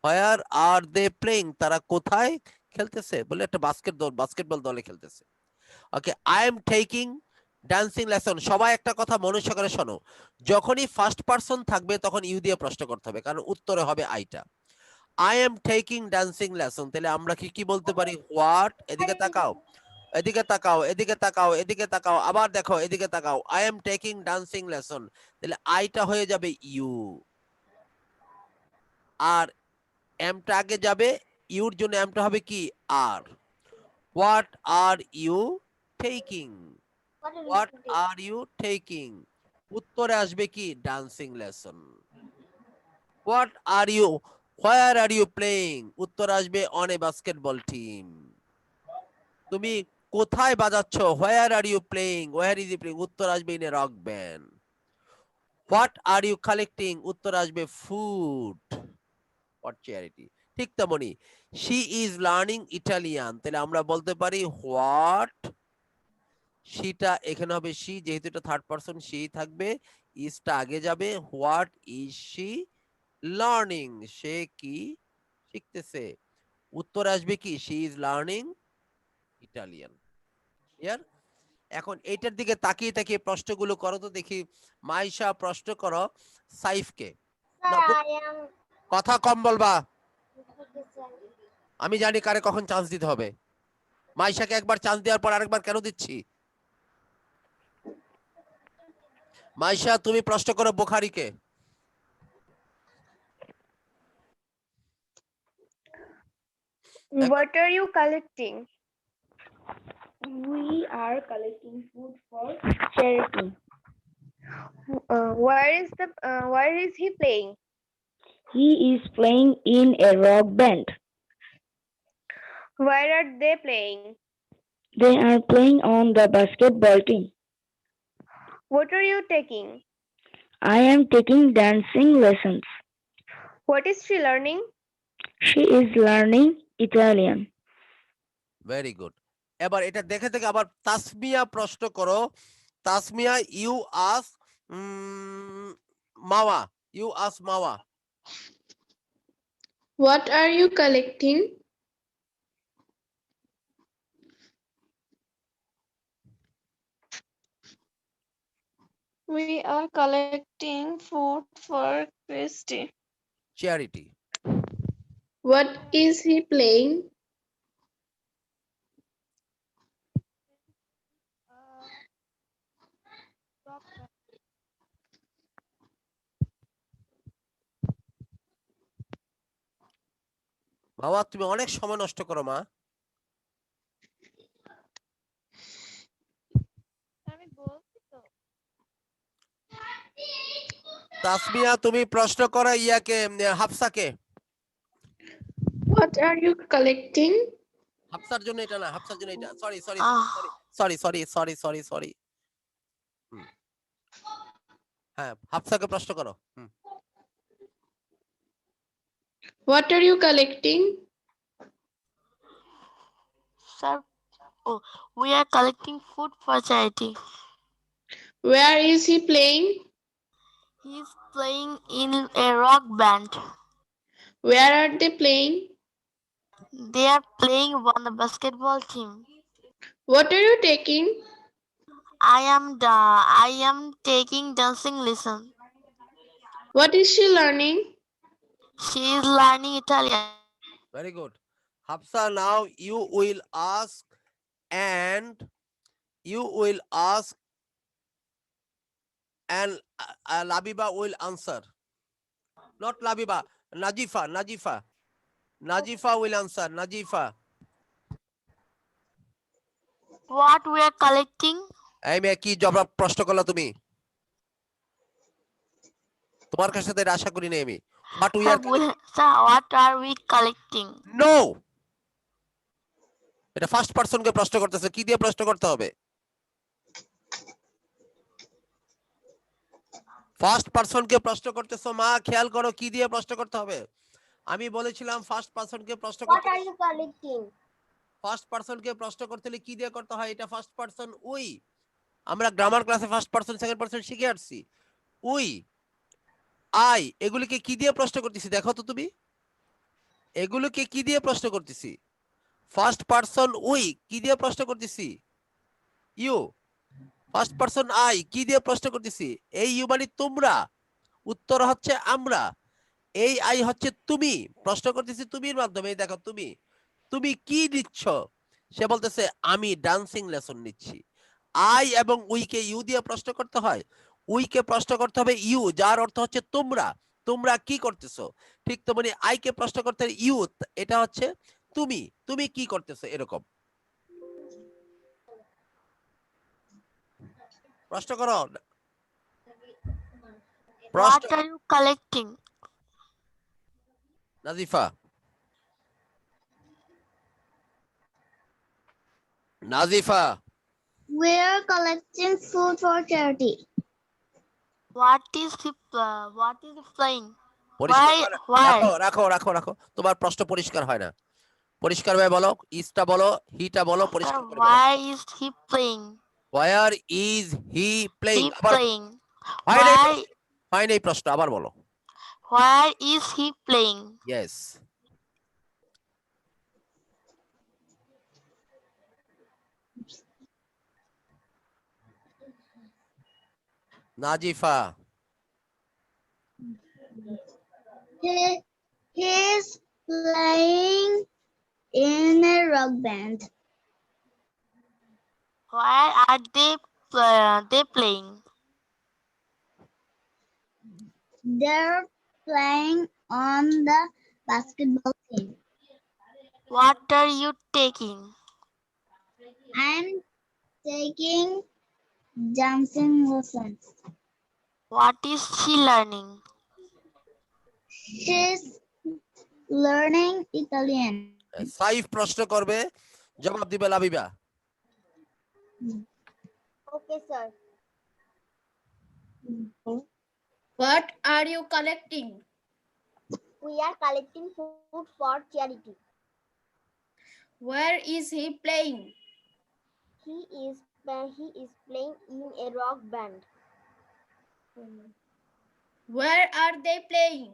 হোয়ার আর দে প্লেইং? তারা কোথায় খেলতেছে? বলে একটা বাস্কেটবল দলে খেলতেছে। Okay, I am taking dancing lesson. সবাই একটা কথা মনোযোগ শোনো, যখনই ফার্স্ট পারসন থাকবে তখন ইউ দিয়ে প্রশ্ন করতে হবে, কারণ উত্তরে হবে আইটা। I am taking dancing lesson, তাহলে আমরা কি বলতে পারি? হোয়াট, এদিকে তাকাও, এদিকে তাকাও, এদিকে তাকাও, এদিকে তাকাও, আবার দেখো এদিকে তাকাও। I am taking dancing lesson, তাহলে আইটা হয়ে যাবে ইউ, আর এমটা আগে যাবে। ইউর জন্য এমটা হবে কি? Are. What are you taking? What are you taking? উত্তরে আসবে কি? Dancing lesson. What are you, where are you playing? উত্তর আসবে অন এ বাস্কেটবল টিম। তুমি কোথায় বাজাচ্ছ? Where are you playing? Where is you playing? উত্তর আসবে in a rock band. What are you collecting? উত্তর আসবে ফুড ফর চ্যারিটি। ঠিক তেমনি শি ইজ লার্নিং ইটালিয়ান, তাহলে আমরা বলতে পারি হোয়াট, শিটা এখানে হবে শি, যেহেতু এটা থার্ড পারসন শি থাকবে, ইজটা আগে যাবে। What is she learning? সে কি শিখতেছে? উত্তর আসবে কি? She is learning Italian. Clear? এখন এইটার দিকে তাকিয়ে তাকিয়ে প্রশ্নগুলো করো তো দেখি। মাইশা প্রশ্ন করো সাইফকে। কথা কম বলবা, আমি জানি কারে কখন চান্স দিতে হবে। মাইশাকে একবার চান্স দেওয়ার পর আরেকবার কেন দিচ্ছি? মাইশা তুমি প্রশ্ন করো বুখারীকে। What are you collecting? We are collecting food for charity. Where is he playing? He is playing in a rock band. Where are they playing? They are playing on the basketball team. What are you taking? I am taking dancing lessons. What is she learning? She is learning Italian. Very good. এবার এটা দেখে থেকে আবার তাসমিয়া প্রশ্ন করো। Tasmia, you ask Mawa, you ask Mawa. What are you collecting? We are collecting food for Christy. Charity. What is he playing? বাবা তুমি অনেক সময় নষ্ট করো মা। আমি বলছি তো। তাসমিয়া তুমি প্রশ্ন করো ইয়াকে হাফসাকে। What are you collecting? হাফসার জন্য এটা না, হাফসার জন্য এটা। Sorry sorry Ah, sorry sorry sorry sorry sorry. হ্যাঁ হাফসাকে প্রশ্ন করো। What are you collecting? sir. Oh, we are collecting food for charity. Where is he playing? He's playing in a rock band. Where are they playing? They are playing on the basketball team. What are you taking? I am taking dancing lesson. What is she learning? She is learning Italian. Very good. Hafsa, now you will ask and Labiba will answer. Not Labiba, Najifa will answer. Najifa. What we are collecting? এই মেয়ে কি জবাব প্রশ্ন করলা তুমি? তোমার কাছে তো এটা আশা করি নাই আমি। What we are Sir, what are we collecting? No. এটা ফার্স্ট পারসন কে প্রশ্ন করতেছে, কি দিয়ে প্রশ্ন করতে হবে? ফার্স্ট পারসন কে প্রশ্ন করতেছো মা, খেয়াল করো কি দিয়ে প্রশ্ন করতে হবে। আমি বলেছিলাম ফার্স্ট পারসন কে প্রশ্ন What করতে are you collecting? First person কে প্রশ্ন করতে হলে কি দিয়ে করতে হয়? এটা ফার্স্ট পারসন উই। আমরা গ্রামার ক্লাসে ফার্স্ট পারসন সেকেন্ড পারসন শিখে আসছি। উই, আই, এগুলিকে কি দিয়ে প্রশ্ন করতেছি দেখো তো তুমি। এগুলোকে কি দিয়ে প্রশ্ন করতেছি? ফার্স্ট পারসন উই কি দিয়ে প্রশ্ন করতেছি? ইউ। ফার্স্ট পারসন আই কি দিয়ে প্রশ্ন করতেছি? এই ইউ মানে তোমরা, উত্তর হচ্ছে আমরা। এই আই হচ্ছে তুমি, প্রশ্ন করতেছি তুমির মাধ্যমে। এই দেখো তুমি, তুমি কি দিচ্ছ? সে বলতেছে আমি ডান্সিং লেসন নিচ্ছি। আই এবং উই কে ইউ দিয়ে প্রশ্ন করতে হয়। উই কে প্রশ্ন করতে হবে ইউ, যার অর্থ হচ্ছে তোমরা, তোমরা কি করতেছো। ঠিক তেমনি আই কে প্রশ্ন করতে হবে ইউ, এটা হচ্ছে তুমি, তুমি কি করতেছো এরকম। প্রশ্ন করো। What are you collecting? Nazifa, Nazifa. We are collecting food for charity. What is he playing? রাখো রাখো রাখো রাখো, তোমার প্রশ্ন পরিষ্কার হয় না। পরিষ্কার ভাবে বলো, ইসটা বলো, হিটা বলো, পরিষ্কার করে বলো। Why is he playing? Where is he playing? He playing. হয় নাই প্রশ্ন, আবার বলো। Where is he playing? Yes. Najifa. He is playing in a rock band. Where are they playing? They're playing on the basketball team. What are you taking? I'm taking dancing lessons. What is she learning? She's learning Italian. Saif প্রশ্ন করবে, জবাব দিবে Labiba. Okay, sir. What are you collecting? We are collecting food for charity. Where is he playing? He is playing in a rock band. Where are they playing?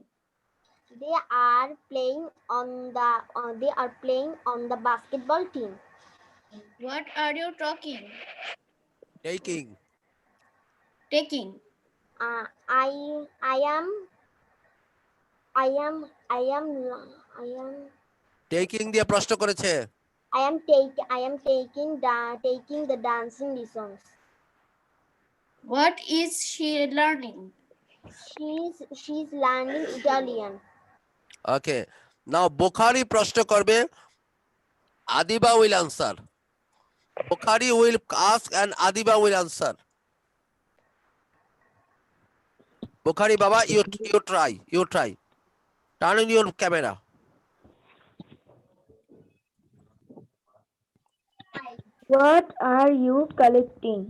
They are playing on the basketball team. What are you talking? Taking. I am Taking দিয়ে প্রশ্ন করেছে। I am taking the dancing lessons. What is she learning? She's learning Italian. Okay. নাও বুখারি প্রশ্ন করবে, Adiba will answer. Bukhari will ask and Adiba will answer. Bukhari Baba, you try. Turn on your camera. What are you collecting?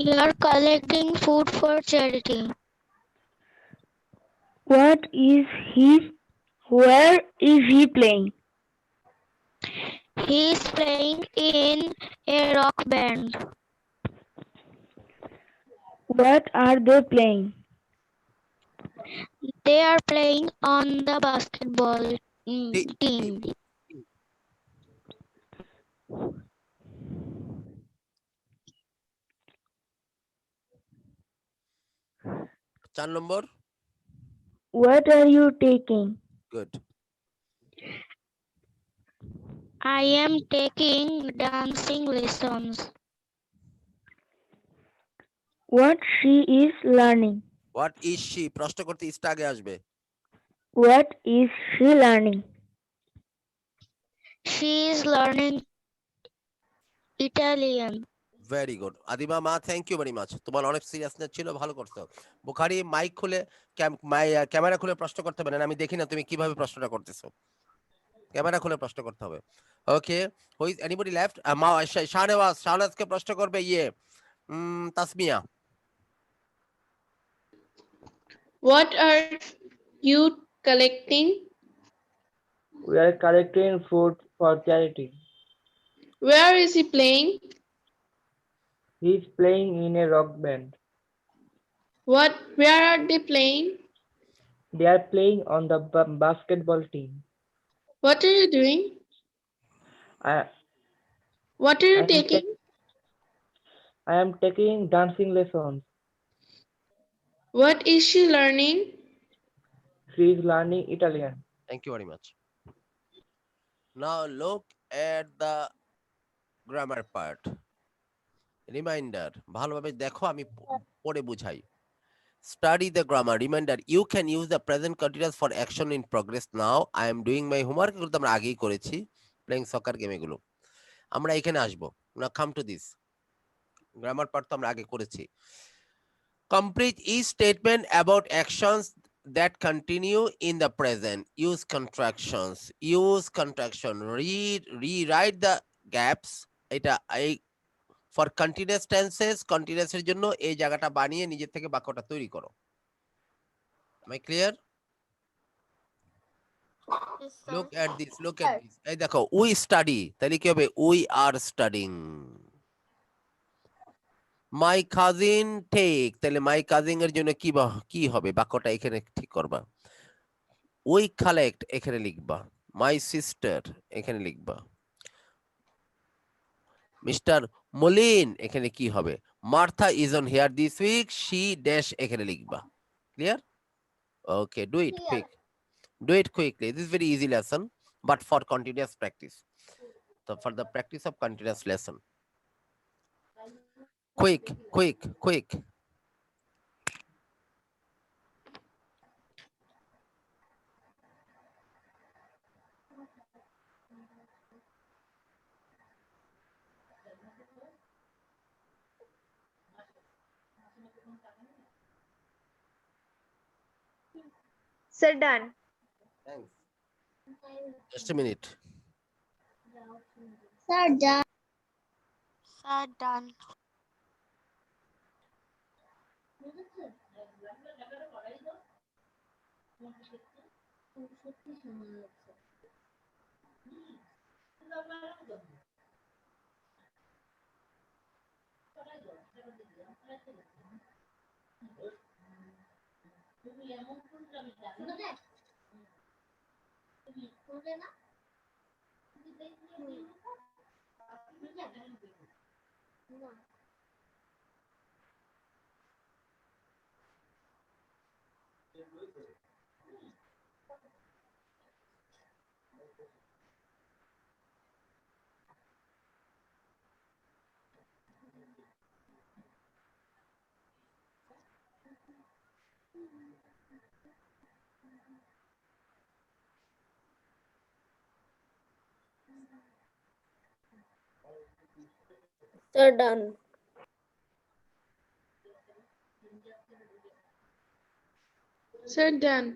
You are collecting food for charity. What is he? Where is he playing? He is playing in a rock band. What are they playing? They are playing on the basketball team. Chan number. What are you taking? Good. I am taking dancing lessons. What she is learning? What is she? প্রশ্ন করতে ইসটা আগে আসবে। What is she learning? She is learning Italian. Very good Adiba মা, thank you very much. তোমার অনেক seriousness ছিল, ভালো করছো। বুখারি মাইক খুলে ক্যামেরা খুলে প্রশ্ন করতে পারেন, আমি দেখি না তুমি কিভাবে প্রশ্নটা করতেছো। ক্যামেরা খুলে প্রশ্ন করতে হবে। ওকে, হু ইজ এনিবডি লেফট? মা শাহনাজকে প্রশ্ন করবে Tasmia. What are you collecting? We are collecting food for charity. Where is he playing? He is playing in a rock band. Where are they playing? They are playing on the basketball team. What are you doing? What are you taking? I am taking dancing lessons. What is she learning? She is learning Italian. Thank you very much. Now look at the grammar part. Reminder, ভালোভাবে দেখো, আমি পড়ে বুঝাই। Study the grammar. Reminder, you can use the present continuous for action in progress now. I am doing my homework. এগুলো তো আমরা আগেই করেছি, প্লেইং সকার গেম এগুলো। আমরা এখানে আসবো। Now come to this. Grammar part তো আমরা আগে করেছি। Complete each statement about actions that continue in the present. Use contractions. Rewrite the gaps. এটা for continuous tenses, continuous এর জন্য এই জায়গাটা বানিয়ে নিজে থেকে বাক্যটা তৈরি করো। Am I clear? Look at this. এই দেখো, we study, তাহলে কি হবে? We are studying. My cousin take, তাহলে my cousin এর জন্য কি হবে? বাক্যটা এখানে ঠিক করবা। We collect, এখানে লিখবা। My sister, এখানে লিখবা। Mr. Molin, এখানে কি হবে? Martha is on here this week. She dash, এখানে লিখবা। Clear? Okay, do it quick. Do it quickly. This is very easy lesson, but for continuous practice. So for the practice of continuous lesson. Quick. Sir, done. Thanks. Just a minute. Sir, done. Sir, done. Sir, done. Sir, done.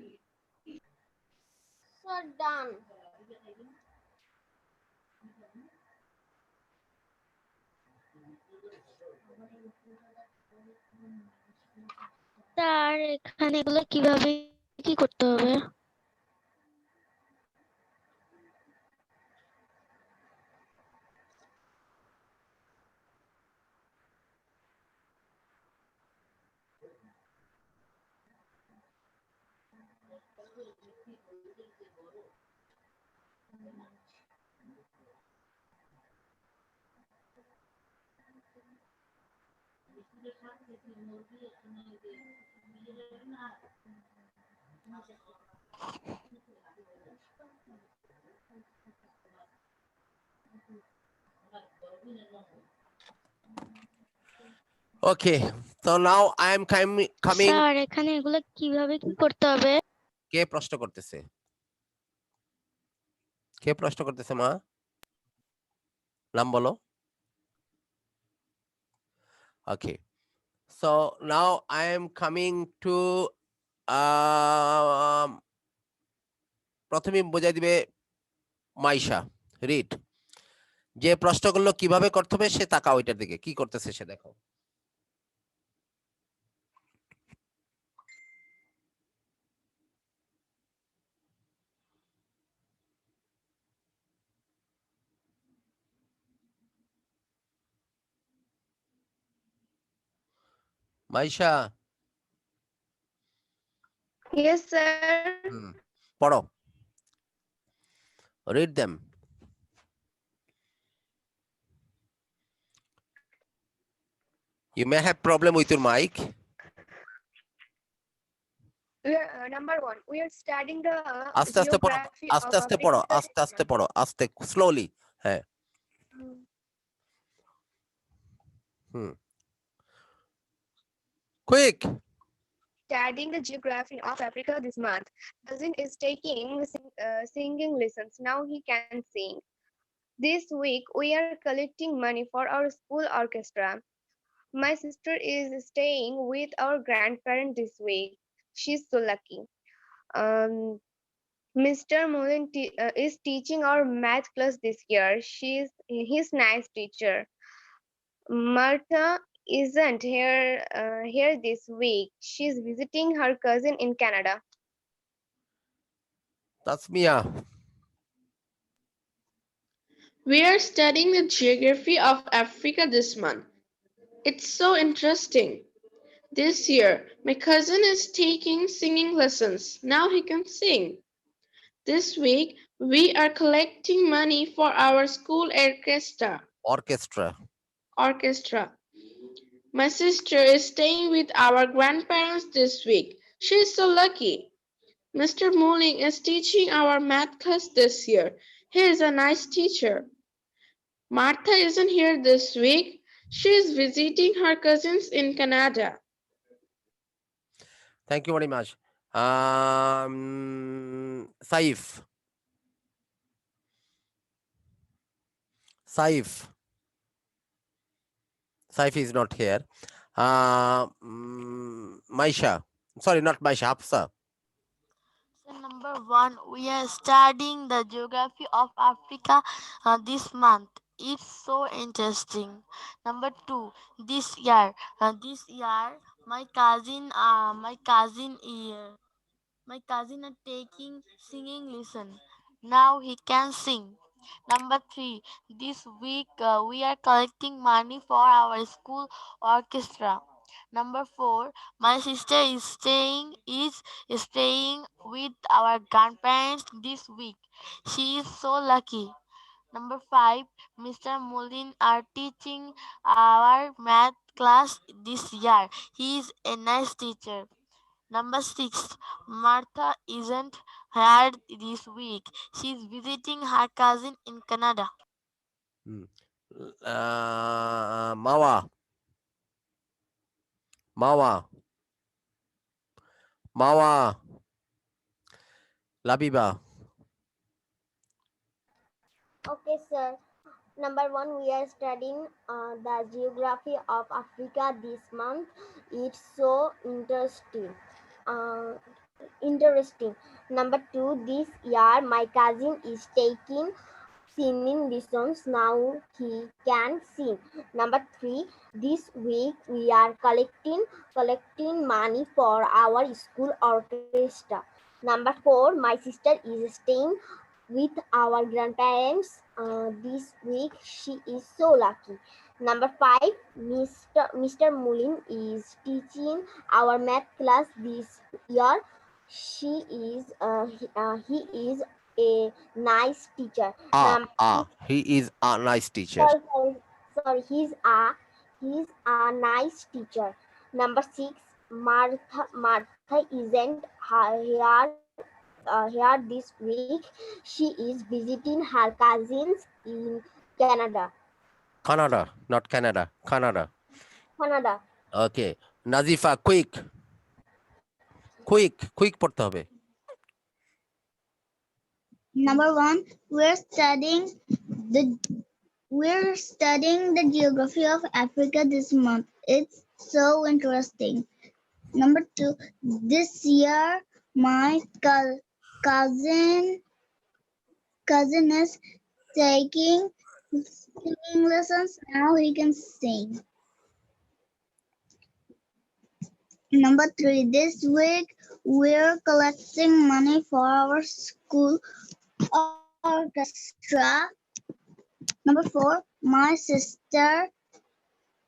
Sir, done. Sir এখানে এগুলো কিভাবে কি করতে হবে? Okay, so now I am coming. Sir এখানে এগুলো কিভাবে কি করতে হবে? কে প্রশ্ন করতেছে? কে প্রশ্ন করতেছে মা? নাম বলো। Okay, so now I am coming to প্রথমে বোঝাই দিবে মাইশা। রিড। যে প্রশ্ন করলো কিভাবে করতে হবে সে তাকাও ওইটার দিকে, কি করতেছে সে দেখো। Maisha, Yes, sir. পড়ো। Read them. You may have problem with your mic. Number one, we are studying the আস্তে আস্তে পড়ো, geography আস্তে of আস্তে পড়ো, Africa. আস্তে আস্তে পড়ো, আস্তে, স্লোলি। হ্যাঁ। Quick. Studying the geography of Africa this month. Cousin is taking singing lessons. Now he can sing. This week we are collecting money for our school orchestra. My sister is staying with our grandparents this week. She's so lucky. Mr. Mullen is teaching our math class this year. He's nice teacher. Martha isn't here this week. She's visiting her cousin in Canada. That's Mia. We are studying the geography of Africa this month. It's so interesting. This year, my cousin is taking singing lessons. Now he can sing. This week, we are collecting money for our school orchestra. My sister is staying with our grandparents this week. She's so lucky. Mr. Mulling is teaching our math class this year. He is a nice teacher. Martha isn't here this week. She is visiting her cousins in Canada. Thank you very much. Saif. Saif is not here. Maisha. Sorry, not Maisha, Hafsa. So number 1, we are studying the geography of Africa this month. It's so interesting. Number 2, this year, my cousin are taking singing lesson. Now he can sing. Number 3, this week we are collecting money for our school orchestra. Number 4, my sister is staying with our grandparents this week. She is so lucky. Number 5, Mr. Mulin are teaching our math class this year. He is a nice teacher. Number 6, Martha isn't here this week. She's visiting her cousin in Canada. Mawa. Labiba. Okay, sir. Number 1, we are studying the geography of Africa this month. It's so interesting. Uh, interesting. Number 2, this year my cousin is taking singing lessons. Now he can sing. Number 3, this week we are collecting money for our school orchestra. Number 4, my sister is staying with our grandparents this week. She is so lucky. Number 5, Mr. Mulin is teaching our math class this year. He is a nice teacher. He is a nice teacher. Sorry, he's a nice teacher. Number 6, Martha isn't here this week. She is visiting her cousins in Canada. Canada, not Canada. Canada. Okay. Nazifa, quick পড়তে হবে. Number 1, we're studying the geography of Africa this month. It's so interesting. Number 2, this year my cousin is taking singing lessons. Now he can sing. Number 3, this week we're collecting money for our school orchestra. Number 4, my sister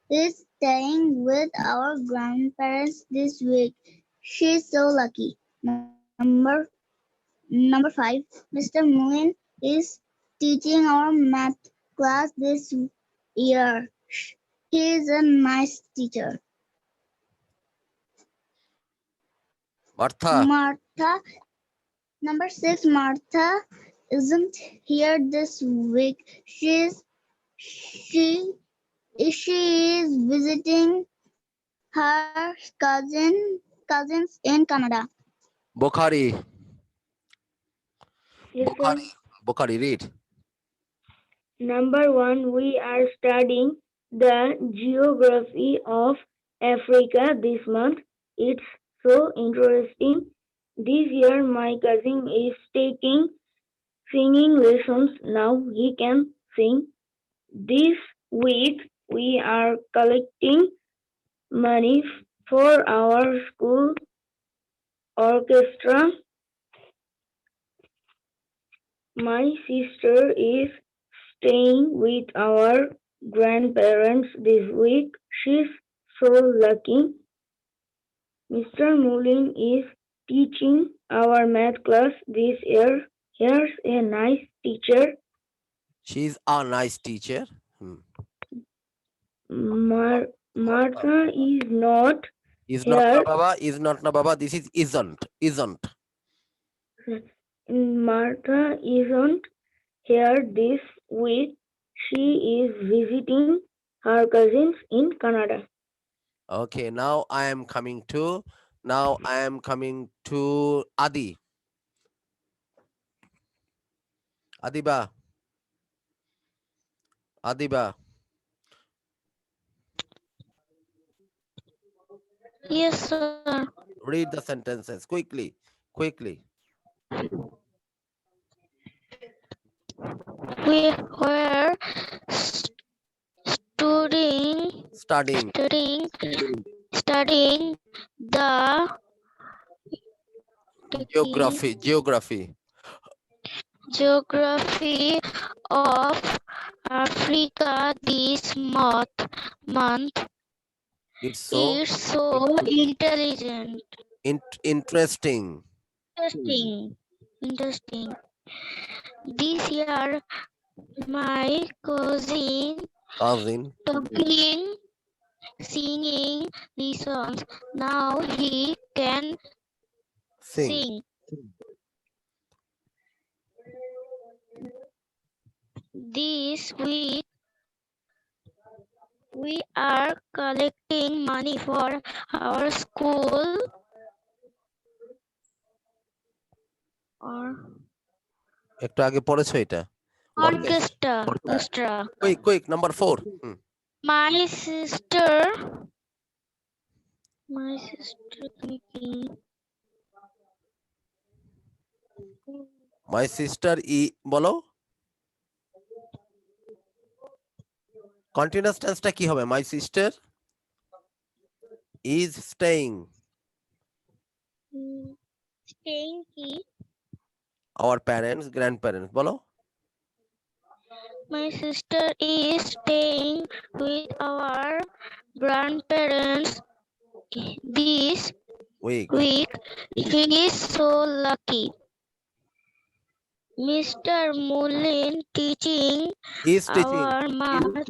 is staying with our grandparents this week. She's so lucky. Number 5, Mr. Moon is teaching our math class this year. He is a nice teacher. Martha. Number 6, Martha isn't here this week. She is visiting her cousins in Canada. Bukhari. Yes, sir. Bukhari, read. Number 1, we are studying the geography of Africa this month. It's so interesting. This year my cousin is taking singing lessons. Now he can sing. This week we are collecting money for our school orchestra. My sister is staying with our grandparents this week. She's so lucky. Mr. Mulin is teaching our math class this year. Here's a nice teacher. She's a nice teacher. Martha is not Is here. not na baba. Is not na baba. This is isn't. Martha isn't here this week. She is visiting her cousins in Canada. Okay, now I am coming to Adi. Adiba. Yes, sir. Read the sentences quickly. We were studying the geography of Africa this month. It's so intelligent. Interesting. This year, my cousin taking singing lessons. Now he can sing. This week, we are collecting money for our school একটু আগে পড়েছো এটা orchestra. Quick. Number 4. My sister My sister বলো continuous টেন্সটা কি হবে? My sister is staying. staying কি? Our parents, grandparents বলো My sister is staying with our grandparents this week. She is so lucky. Mr. Mullen Is teaching our math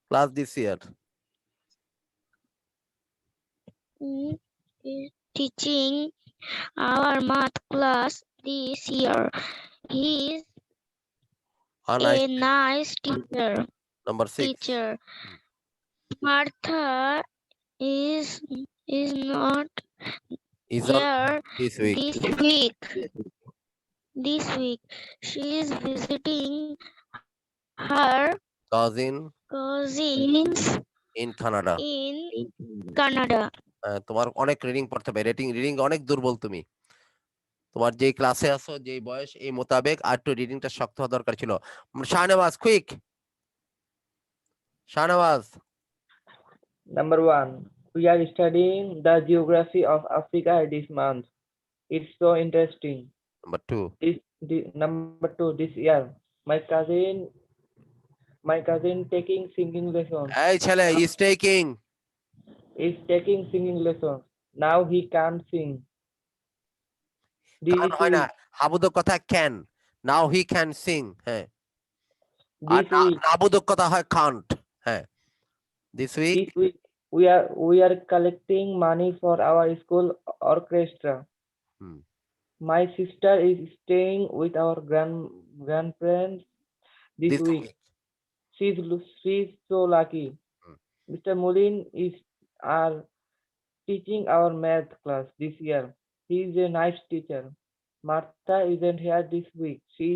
class this year. is teaching our math class this year. He is A a nice teacher. Number 6. Martha is not Is on here this week. This week. She is visiting her cousins in Canada. তোমার অনেক reading পড়তে হবে। Reading অনেক দুর্বল তুমি। তোমার যে ক্লাসে আছো, যে বয়স, এই মোতাবেক আর একটু রিডিংটা শক্ত হওয়া দরকার ছিল। Shahnawaz quick. Shahnawaz. Number 1, we are studying the geography of Africa this month. It's so interesting. Number 2. Number 2, this year, my cousin taking singing lessons. এই ছেলে is taking singing lessons. Now he can't sing. কান হয় না, হাবুদক কথা can. Now he can sing. হ্যাঁ। আর নাবুদক কথা হয় can't. হ্যাঁ। This week we are collecting money for our school orchestra. My sister is staying with our grandparents this week. She's so lucky. Mr. Mulin is teaching our math class this year. He is a nice teacher. Martha isn't here this week. She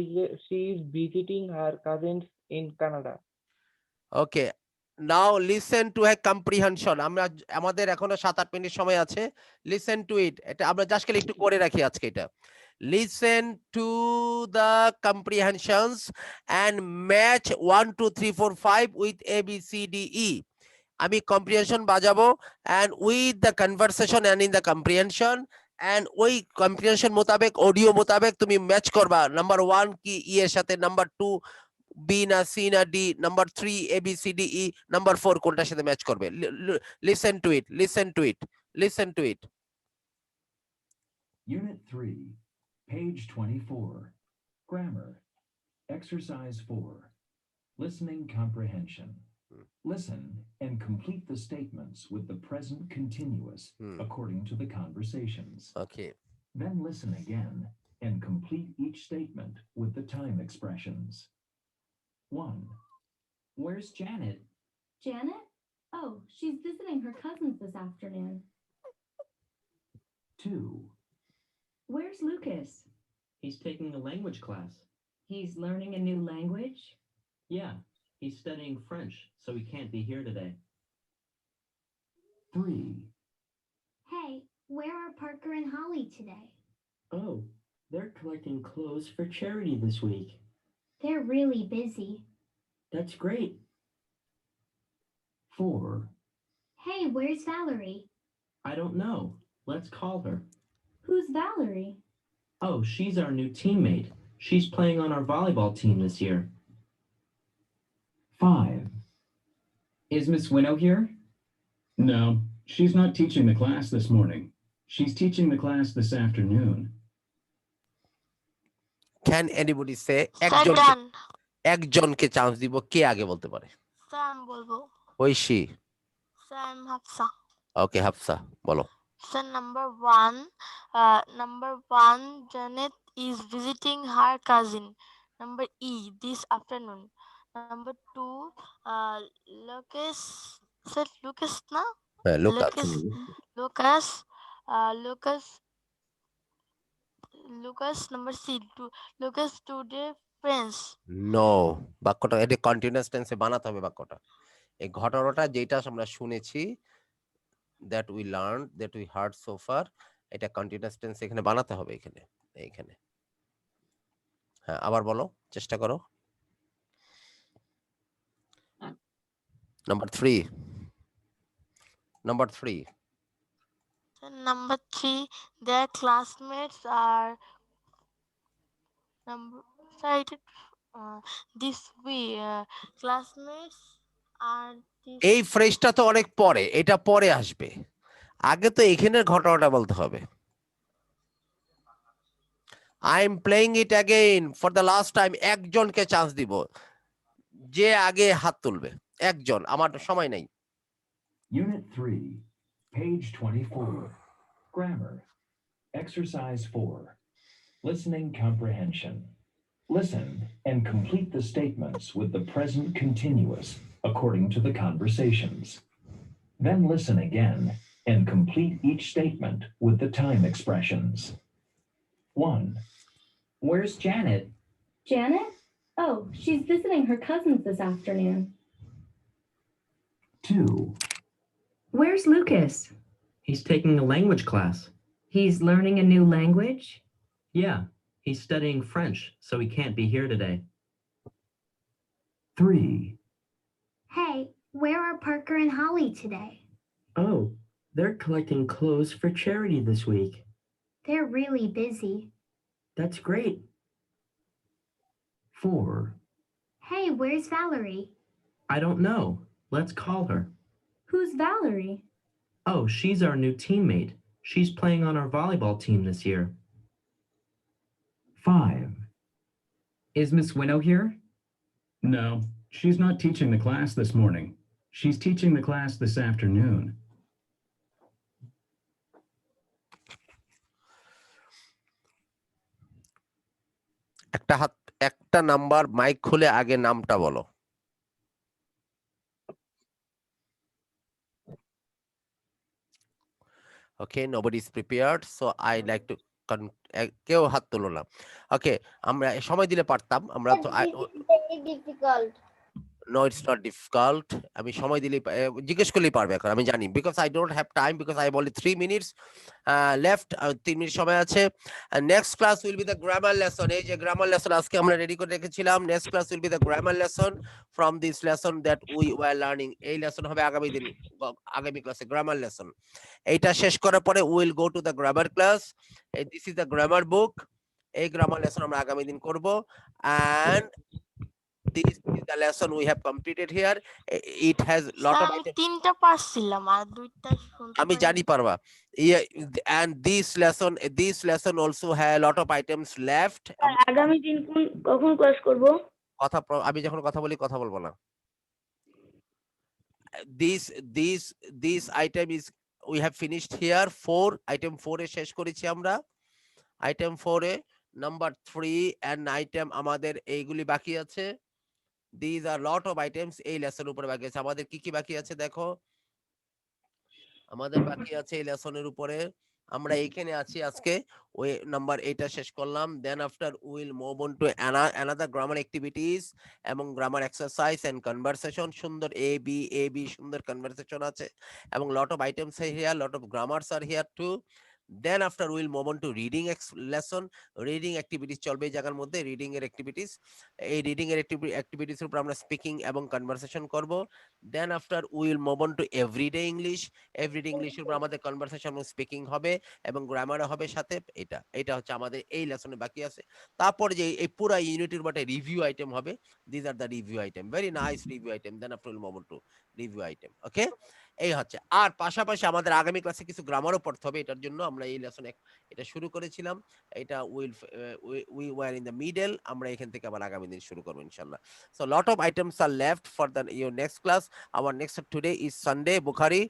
is visiting her cousins in Canada. Okay. Now listen to a comprehension. আমরা আমাদের এখনো 7-8 minute সময় আছে। Listen to it. এটা আমরা just খালি একটু করে রাখি আজকে এটা। Listen to the comprehensions and match 1 2 3 4 5 with A B C D E. আমি comprehension বাজাবো and with the conversation and in the comprehension and ওই comprehension মোতাবেক অডিও মোতাবেক তুমি ম্যাচ করবা। নাম্বার 1 কি ই এর সাথে, নাম্বার 2 বি না সি না D, number 3 A B C D E, number 4 কোনটার সাথে ম্যাচ করবে। Listen to it. Unit 3, page 24. Grammar. Exercise 4. Listening comprehension. Listen and complete the statements with the present continuous according to the conversations. Okay. Then listen again and complete each statement with the time expressions. 1. Where's Janet? Janet? Oh, she's visiting her cousins this afternoon. 2. Where's Lucas? He's taking a language class. He's learning a new language? Yeah, he's studying French, so he can't be here today. 3. Hey, where are Parker and Holly today? Oh, they're collecting clothes for charity this week. They're really busy. That's great. 4. Hey, where's Valerie? I don't know. Let's call her. Who's Valerie? Oh, she's our new teammate. She's playing on our volleyball team this year. 5. Is Miss Winnow here? No, she's not teaching the class this morning. She's teaching the class this afternoon. Can anybody say একজনকে chance দিব, কে আগে বলতে পারে? Sam বলবো। Oishi. Sam Hafsa. ওকে হাফসা বলো। Sir, number one, Janet is visiting her cousin. Number E, this afternoon. Number 2, Lucas. Sir, Lucas, na? Lucas. Number C, Lucas today prince. নো, বাক্যটা এটা কন্টিনিউয়াস টেন্সে বানাতে হবে বাক্যটা। এই ঘটনাটা যেটা আমরা শুনেছি, that we learned, that we heard so far, এটা কন্টিনিউয়াস টেন্স এখানে বানাতে হবে এইখানে। হ্যাঁ, আবার বলো, চেষ্টা করো। Number 3. Number 3, their classmates are this week. Classmates are this. এই ফ্রেজটা তো অনেক পরে, এটা পরে আসবে, আগে তো এখানের ঘটনাটা বলতে হবে। I am playing it again for the last time. একজনকে চান্স দিব, যে আগে হাত তুলবে একজন, আমার সময় নেই। Unit 3, page 24. Grammar. Exercise 4. Listening comprehension. Listen and complete the statements with the present continuous according to the conversations. Then listen again and complete each statement with the time expressions. 1, Where's Janet? Janet? Oh, she's visiting her cousins this afternoon. 2, Where's Lucas? He's taking a language class. He's learning a new language? Yeah, he's studying French, so he can't be here today. 3, Hey, where are Parker and Holly today? Oh, they're collecting clothes for charity this week. They're really busy. That's great. 4, Hey, where's Valerie? I don't know. Let's call her. Who's Valerie? Oh, she's our new teammate. She's playing on our volleyball team this year. 5, Is Miss Winnow here? No, she's not teaching the class this morning. She's teaching the class this afternoon. একটা number mic খুলে আগে নামটা বলো। ওকে, nobody is prepared, so I like to কেউ হাত তুলো না। ওকে, আমরা সময় দিলে পারতাম, আমরা তো very difficult. No, it's not difficult. আমি সময় দিলে জিজ্ঞেস করলেই পারবে এখন, আমি জানি, because I don't have time, because I have only 3 minutes left. 3 minute সময় আছে। Next class will be the grammar lesson. এই যে grammar lesson আজকে আমরা রেডি করে রেখেছিলাম। Next class will be the grammar lesson from this lesson that we were learning. এই lesson হবে আগামী দিন, আগামী ক্লাসে grammar lesson। এইটা শেষ করার পরে we will go to the grammar class. This is the grammar book. এই grammar lesson আমরা আগামী দিন করব, and this is the lesson we have completed here. It has lot of items. তিনটা পারছিলাম আর দুইটা শুনতে আমি জানি পারবা। And this lesson also has a lot of items left. আগামী দিন কখন ক্লাস করব? আমি যখন কথা বলি কথা বলবো না। This item is we have finished here. 4 item 4 এ শেষ করেছি আমরা। item 4 A number 3 and item আমাদের এইগুলি বাকি আছে। These are lot of items এই লেসন উপরে বাকি আছে। আমাদের কি কি বাকি আছে দেখো, আমাদের বাকি আছে এই লেসনের উপরে, আমরা এইখানে আছি আজকে, ওই নাম্বার 8টা শেষ করলাম। Then after we will move on to another grammar activities এবং grammar exercise and conversation. সুন্দর a b সুন্দর conversation আছে এবং lot of items are here, lot of grammars are here too. Then after we will move on to reading lesson. Reading activities চলবে এই জায়গার মধ্যে, reading এর activities, এই reading এর activities এর উপর আমরা speaking এবং conversation করব। Then after we will move on to everyday English. Everyday English এর উপর আমাদের conversation এবং speaking হবে এবং grammar হবে সাথে। এটা হচ্ছে আমাদের এই লেসনে বাকি আছে। তারপর যে এই পুরো ইউনিটের উপর একটা রিভিউ আইটেম হবে। These are the review item, very nice review item. Then after we will move on to review item. Okay, এই হচ্ছে। আর পাশাপাশি আমাদের আগামী ক্লাসে কিছু গ্রামারও পড়তে হবে, এটার জন্য আমরা এই লেসনে এটা শুরু করেছিলাম। এটা we were in the middle, আমরা এখান থেকে আবার আগামী দিন শুরু করব ইনশাআল্লাহ। So lot of items are left for your next class. Our next today is Sunday, Bukhari.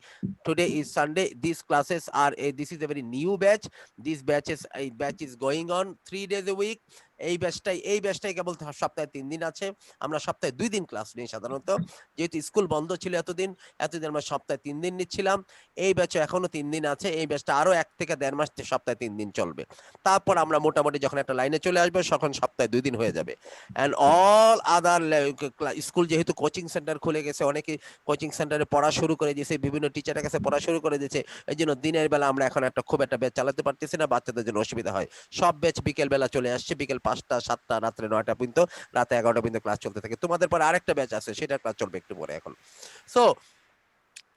Today is Sunday. These classes are this is a very new batch. This batch is going on 3 days a week. এই ব্যাচটাই কেবল সপ্তাহে 3 দিন আছে। আমরা সপ্তাহে 2 দিন class নিই সাধারণত, যেহেতু স্কুল বন্ধ ছিল এতদিন আমরা সপ্তাহে 3 দিন নিচ্ছিলাম। এই ব্যাচে এখনো 3 দিন আছে, এই ব্যাচটা আরো 1 থেকে 1.5 মাস সপ্তাহে 3 দিন চলবে। তারপর আমরা মোটামুটি যখন একটা লাইনে চলে আসবে তখন সপ্তাহে 2 দিন হয়ে যাবে। এন্ড অল আদার স্কুল যেহেতু কোচিং সেন্টার খুলে গেছে, অনেকে কোচিং সেন্টারে পড়া শুরু করে দিয়েছে, বিভিন্ন টিচারের কাছে পড়া শুরু করে দিয়েছে, এই জন্য দিনের বেলা আমরা এখন খুব একটা ব্যাচ চালাতে পারতেছি না, বাচ্চাদের জন্য অসুবিধা হয়। সব ব্যাচ বিকেল বেলা চলে আসছে, বিকেল 5টা 7টা রাত্রে 9টা পর্যন্ত, রাতে 11টা পর্যন্ত ক্লাস চলতে থাকে। তোমাদের পরে আরেকটা ব্যাচ আছে, সেটা ক্লাস চলবে একটু পরে এখন। সো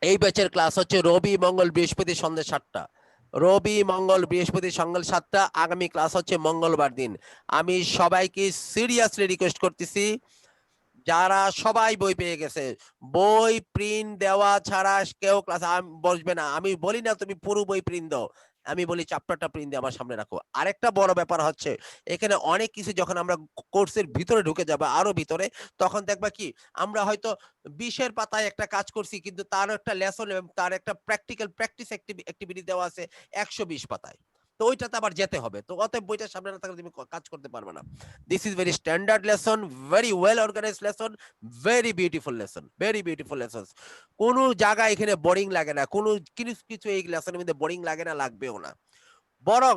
এই ব্যাচের ক্লাস হচ্ছে রবি মঙ্গল বৃহস্পতি সন্ধ্যে 7টা, রবি মঙ্গল বৃহস্পতি সকাল 7টা। আগামী ক্লাস হচ্ছে মঙ্গলবার দিন। আমি সবাইকে সিরিয়াসলি রিকোয়েস্ট করতেছি, যারা সবাই বই পেয়ে গেছে, বই প্রিন্ট দেওয়া ছাড়া কেউ ক্লাস বসবে না। আমি বলি না তুমি পুরো বই প্রিন্ট দাও, আমি বলি চ্যাপ্টারটা প্রিন্ট দিয়ে আমার সামনে রাখো। আরেকটা বড় ব্যাপার হচ্ছে, এখানে অনেক কিছু যখন আমরা কোর্সের ভিতরে ঢুকে যাবো, আরো ভিতরে, তখন দেখবা কি আমরা হয়তো 20-এর পাতায় একটা কাজ করছি, কিন্তু তার একটা লেসন, তার একটা প্র্যাকটিক্যাল প্র্যাকটিস অ্যাক্টিভিটি দেওয়া আছে 120 পাতায়। তো ওইটাতে আবার যেতে হবে, তো অতএব বইটা সামনে না থাকলে তুমি কাজ করতে পারবে না। This is very standard lesson, very well organised lesson, very beautiful lesson, very beautiful lessons. কোনো জায়গায় এখানে বোরিং লাগে না, কোনো কিছু এই লেসনের মধ্যে বোরিং লাগে না, লাগবেও না। বরং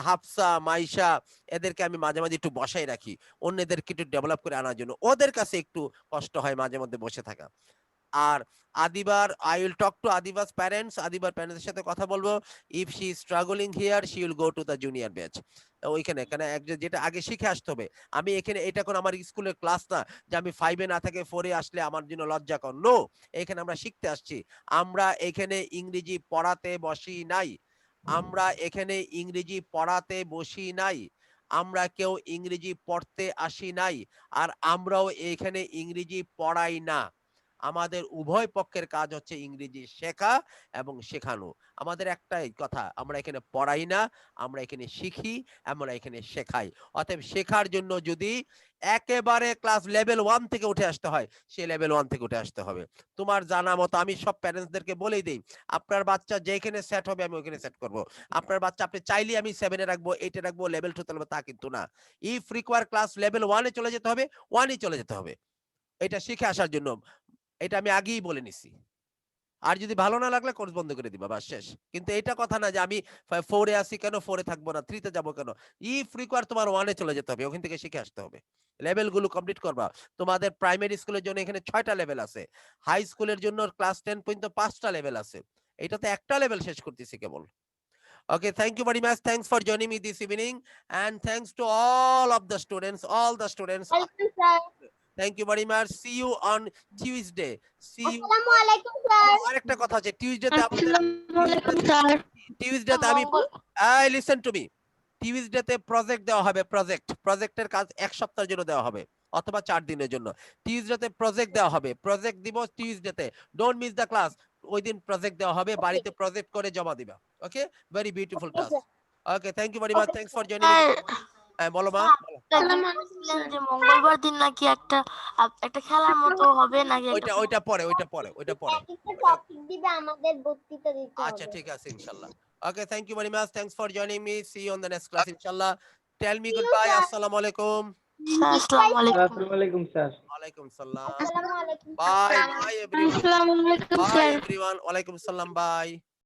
হাফসা, মাইশা এদেরকে আমি মাঝে মাঝে একটু বসাই রাখি, অন্যদেরকে একটু ডেভেলপ করে আনার জন্য। ওদের কাছে একটু কষ্ট হয় মাঝে মধ্যে বসে থাকা। আর আদিবার, I will talk to Adiba's parents, আদিবার প্যারেন্টসের সাথে কথা বলবো। If she is struggling here, she will go to the junior batch. ওইখানে যেটা আগে শিখে আসতে হবে। আমি এখানে এটা কোন আমার স্কুলের ক্লাস না যে আমি 5-এ না থেকে 4-এ আসলে আমার জন্য লজ্জা কর। নো, এখানে আমরা শিখতে আসছি। আমরা এখানে ইংরেজি পড়াতে বসি নাই, আমরা এখানে ইংরেজি পড়াতে বসি নাই, আমরা কেউ ইংরেজি পড়তে আসি নাই, আর আমরাও এখানে ইংরেজি পড়াই না। আমাদের উভয় পক্ষের কাজ হচ্ছে ইংরেজি শেখা এবং শেখানো। আমাদের একটাই কথা, আমরা এখানে পড়াই না, আমরা এখানে শিখি, আমরা এখানে শেখাই। অতএব শেখার জন্য যদি একেবারে ক্লাস লেভেল 1 থেকে উঠে আসতে হয়, সে লেভেল 1 থেকে উঠে আসতে হবে। তোমার জানা মতো আমি সব প্যারেন্টসদেরকে বলেই দিই, আপনার বাচ্চা যেখানে সেট হবে আমি ওখানে সেট করব। আপনার বাচ্চা আপনি চাইলে আমি 7-এ রাখবো, 8-এ রাখবো, লেভেল 2 তে রাখবো, তা কিন্তু না। ইফ রিকোয়ার ক্লাস লেভেল 1-এ চলে যেতে হবে, 1-এ চলে যেতে হবে, এটা শিখে আসার জন্য। এটা আমি আগেই বলে নিছি। আর যদি ভালো না লাগলে কোর্স বন্ধ করে দিবা, বাস শেষ। কিন্তু এটা কথা না যে আমি 4-এ আসি কেন, 4-এ থাকবো না, 3-তে যাবো কেন। ইফ রিকোয়ার তোমার 1-এ চলে যেতে হবে, ওখান থেকে শিখে আসতে হবে, লেভেল গুলো কমপ্লিট করবা। তোমাদের প্রাইমারি স্কুলের জন্য এখানে 6টা লেভেল আছে, হাই স্কুলের জন্য ক্লাস 10 পর্যন্ত 5টা লেভেল আছে, এটাতে একটা লেভেল শেষ করতেছি কেবল। Okay, thank you very much. Thanks for joining me this evening, and thanks to all of the students, all the students. Welcome, sir. Thank you very much. See you on Tuesday. See you. Assalamualaikum, sir. আরেকটা কথা আছে, টিউজডেতে আমি listen to me, টিউজডেতে project দেওয়া হবে, প্রজেক্টের কাজ 1 সপ্তাহের জন্য দেওয়া হবে অথবা 4 দিনের জন্য। টিউজডেতে প্রজেক্ট দেওয়া হবে, প্রজেক্ট দিব টিউজডেতে, ডোন্ট মিস দ্য ক্লাস। ওই দিন প্রজেক্ট দেওয়া হবে, বাড়িতে প্রজেক্ট করে জমা দিবা। Okay, very beautiful task. Okay, thank you very much, thanks for joining. বলো মা। যে মঙ্গলবার দিন নাকি একটা খেলার মতো হবে নাকি? ওইটা পরে। টপিক দিবে, আমাদের বক্তৃতা দিতে হবে। আচ্ছা, ঠিক আছে, ইনশাআল্লাহ। Okay, thank you very much. Thanks for joining me. See you on the next class, inshallah. Tell me goodbye. Assalamu alaikum. Assalamu alaikum. Assalamu alaikum, sir. Walaikum salam. Assalamualaikum. Bye everyone. Assalamu alaikum, Bye sir. everyone. Walaikum salam. Bye.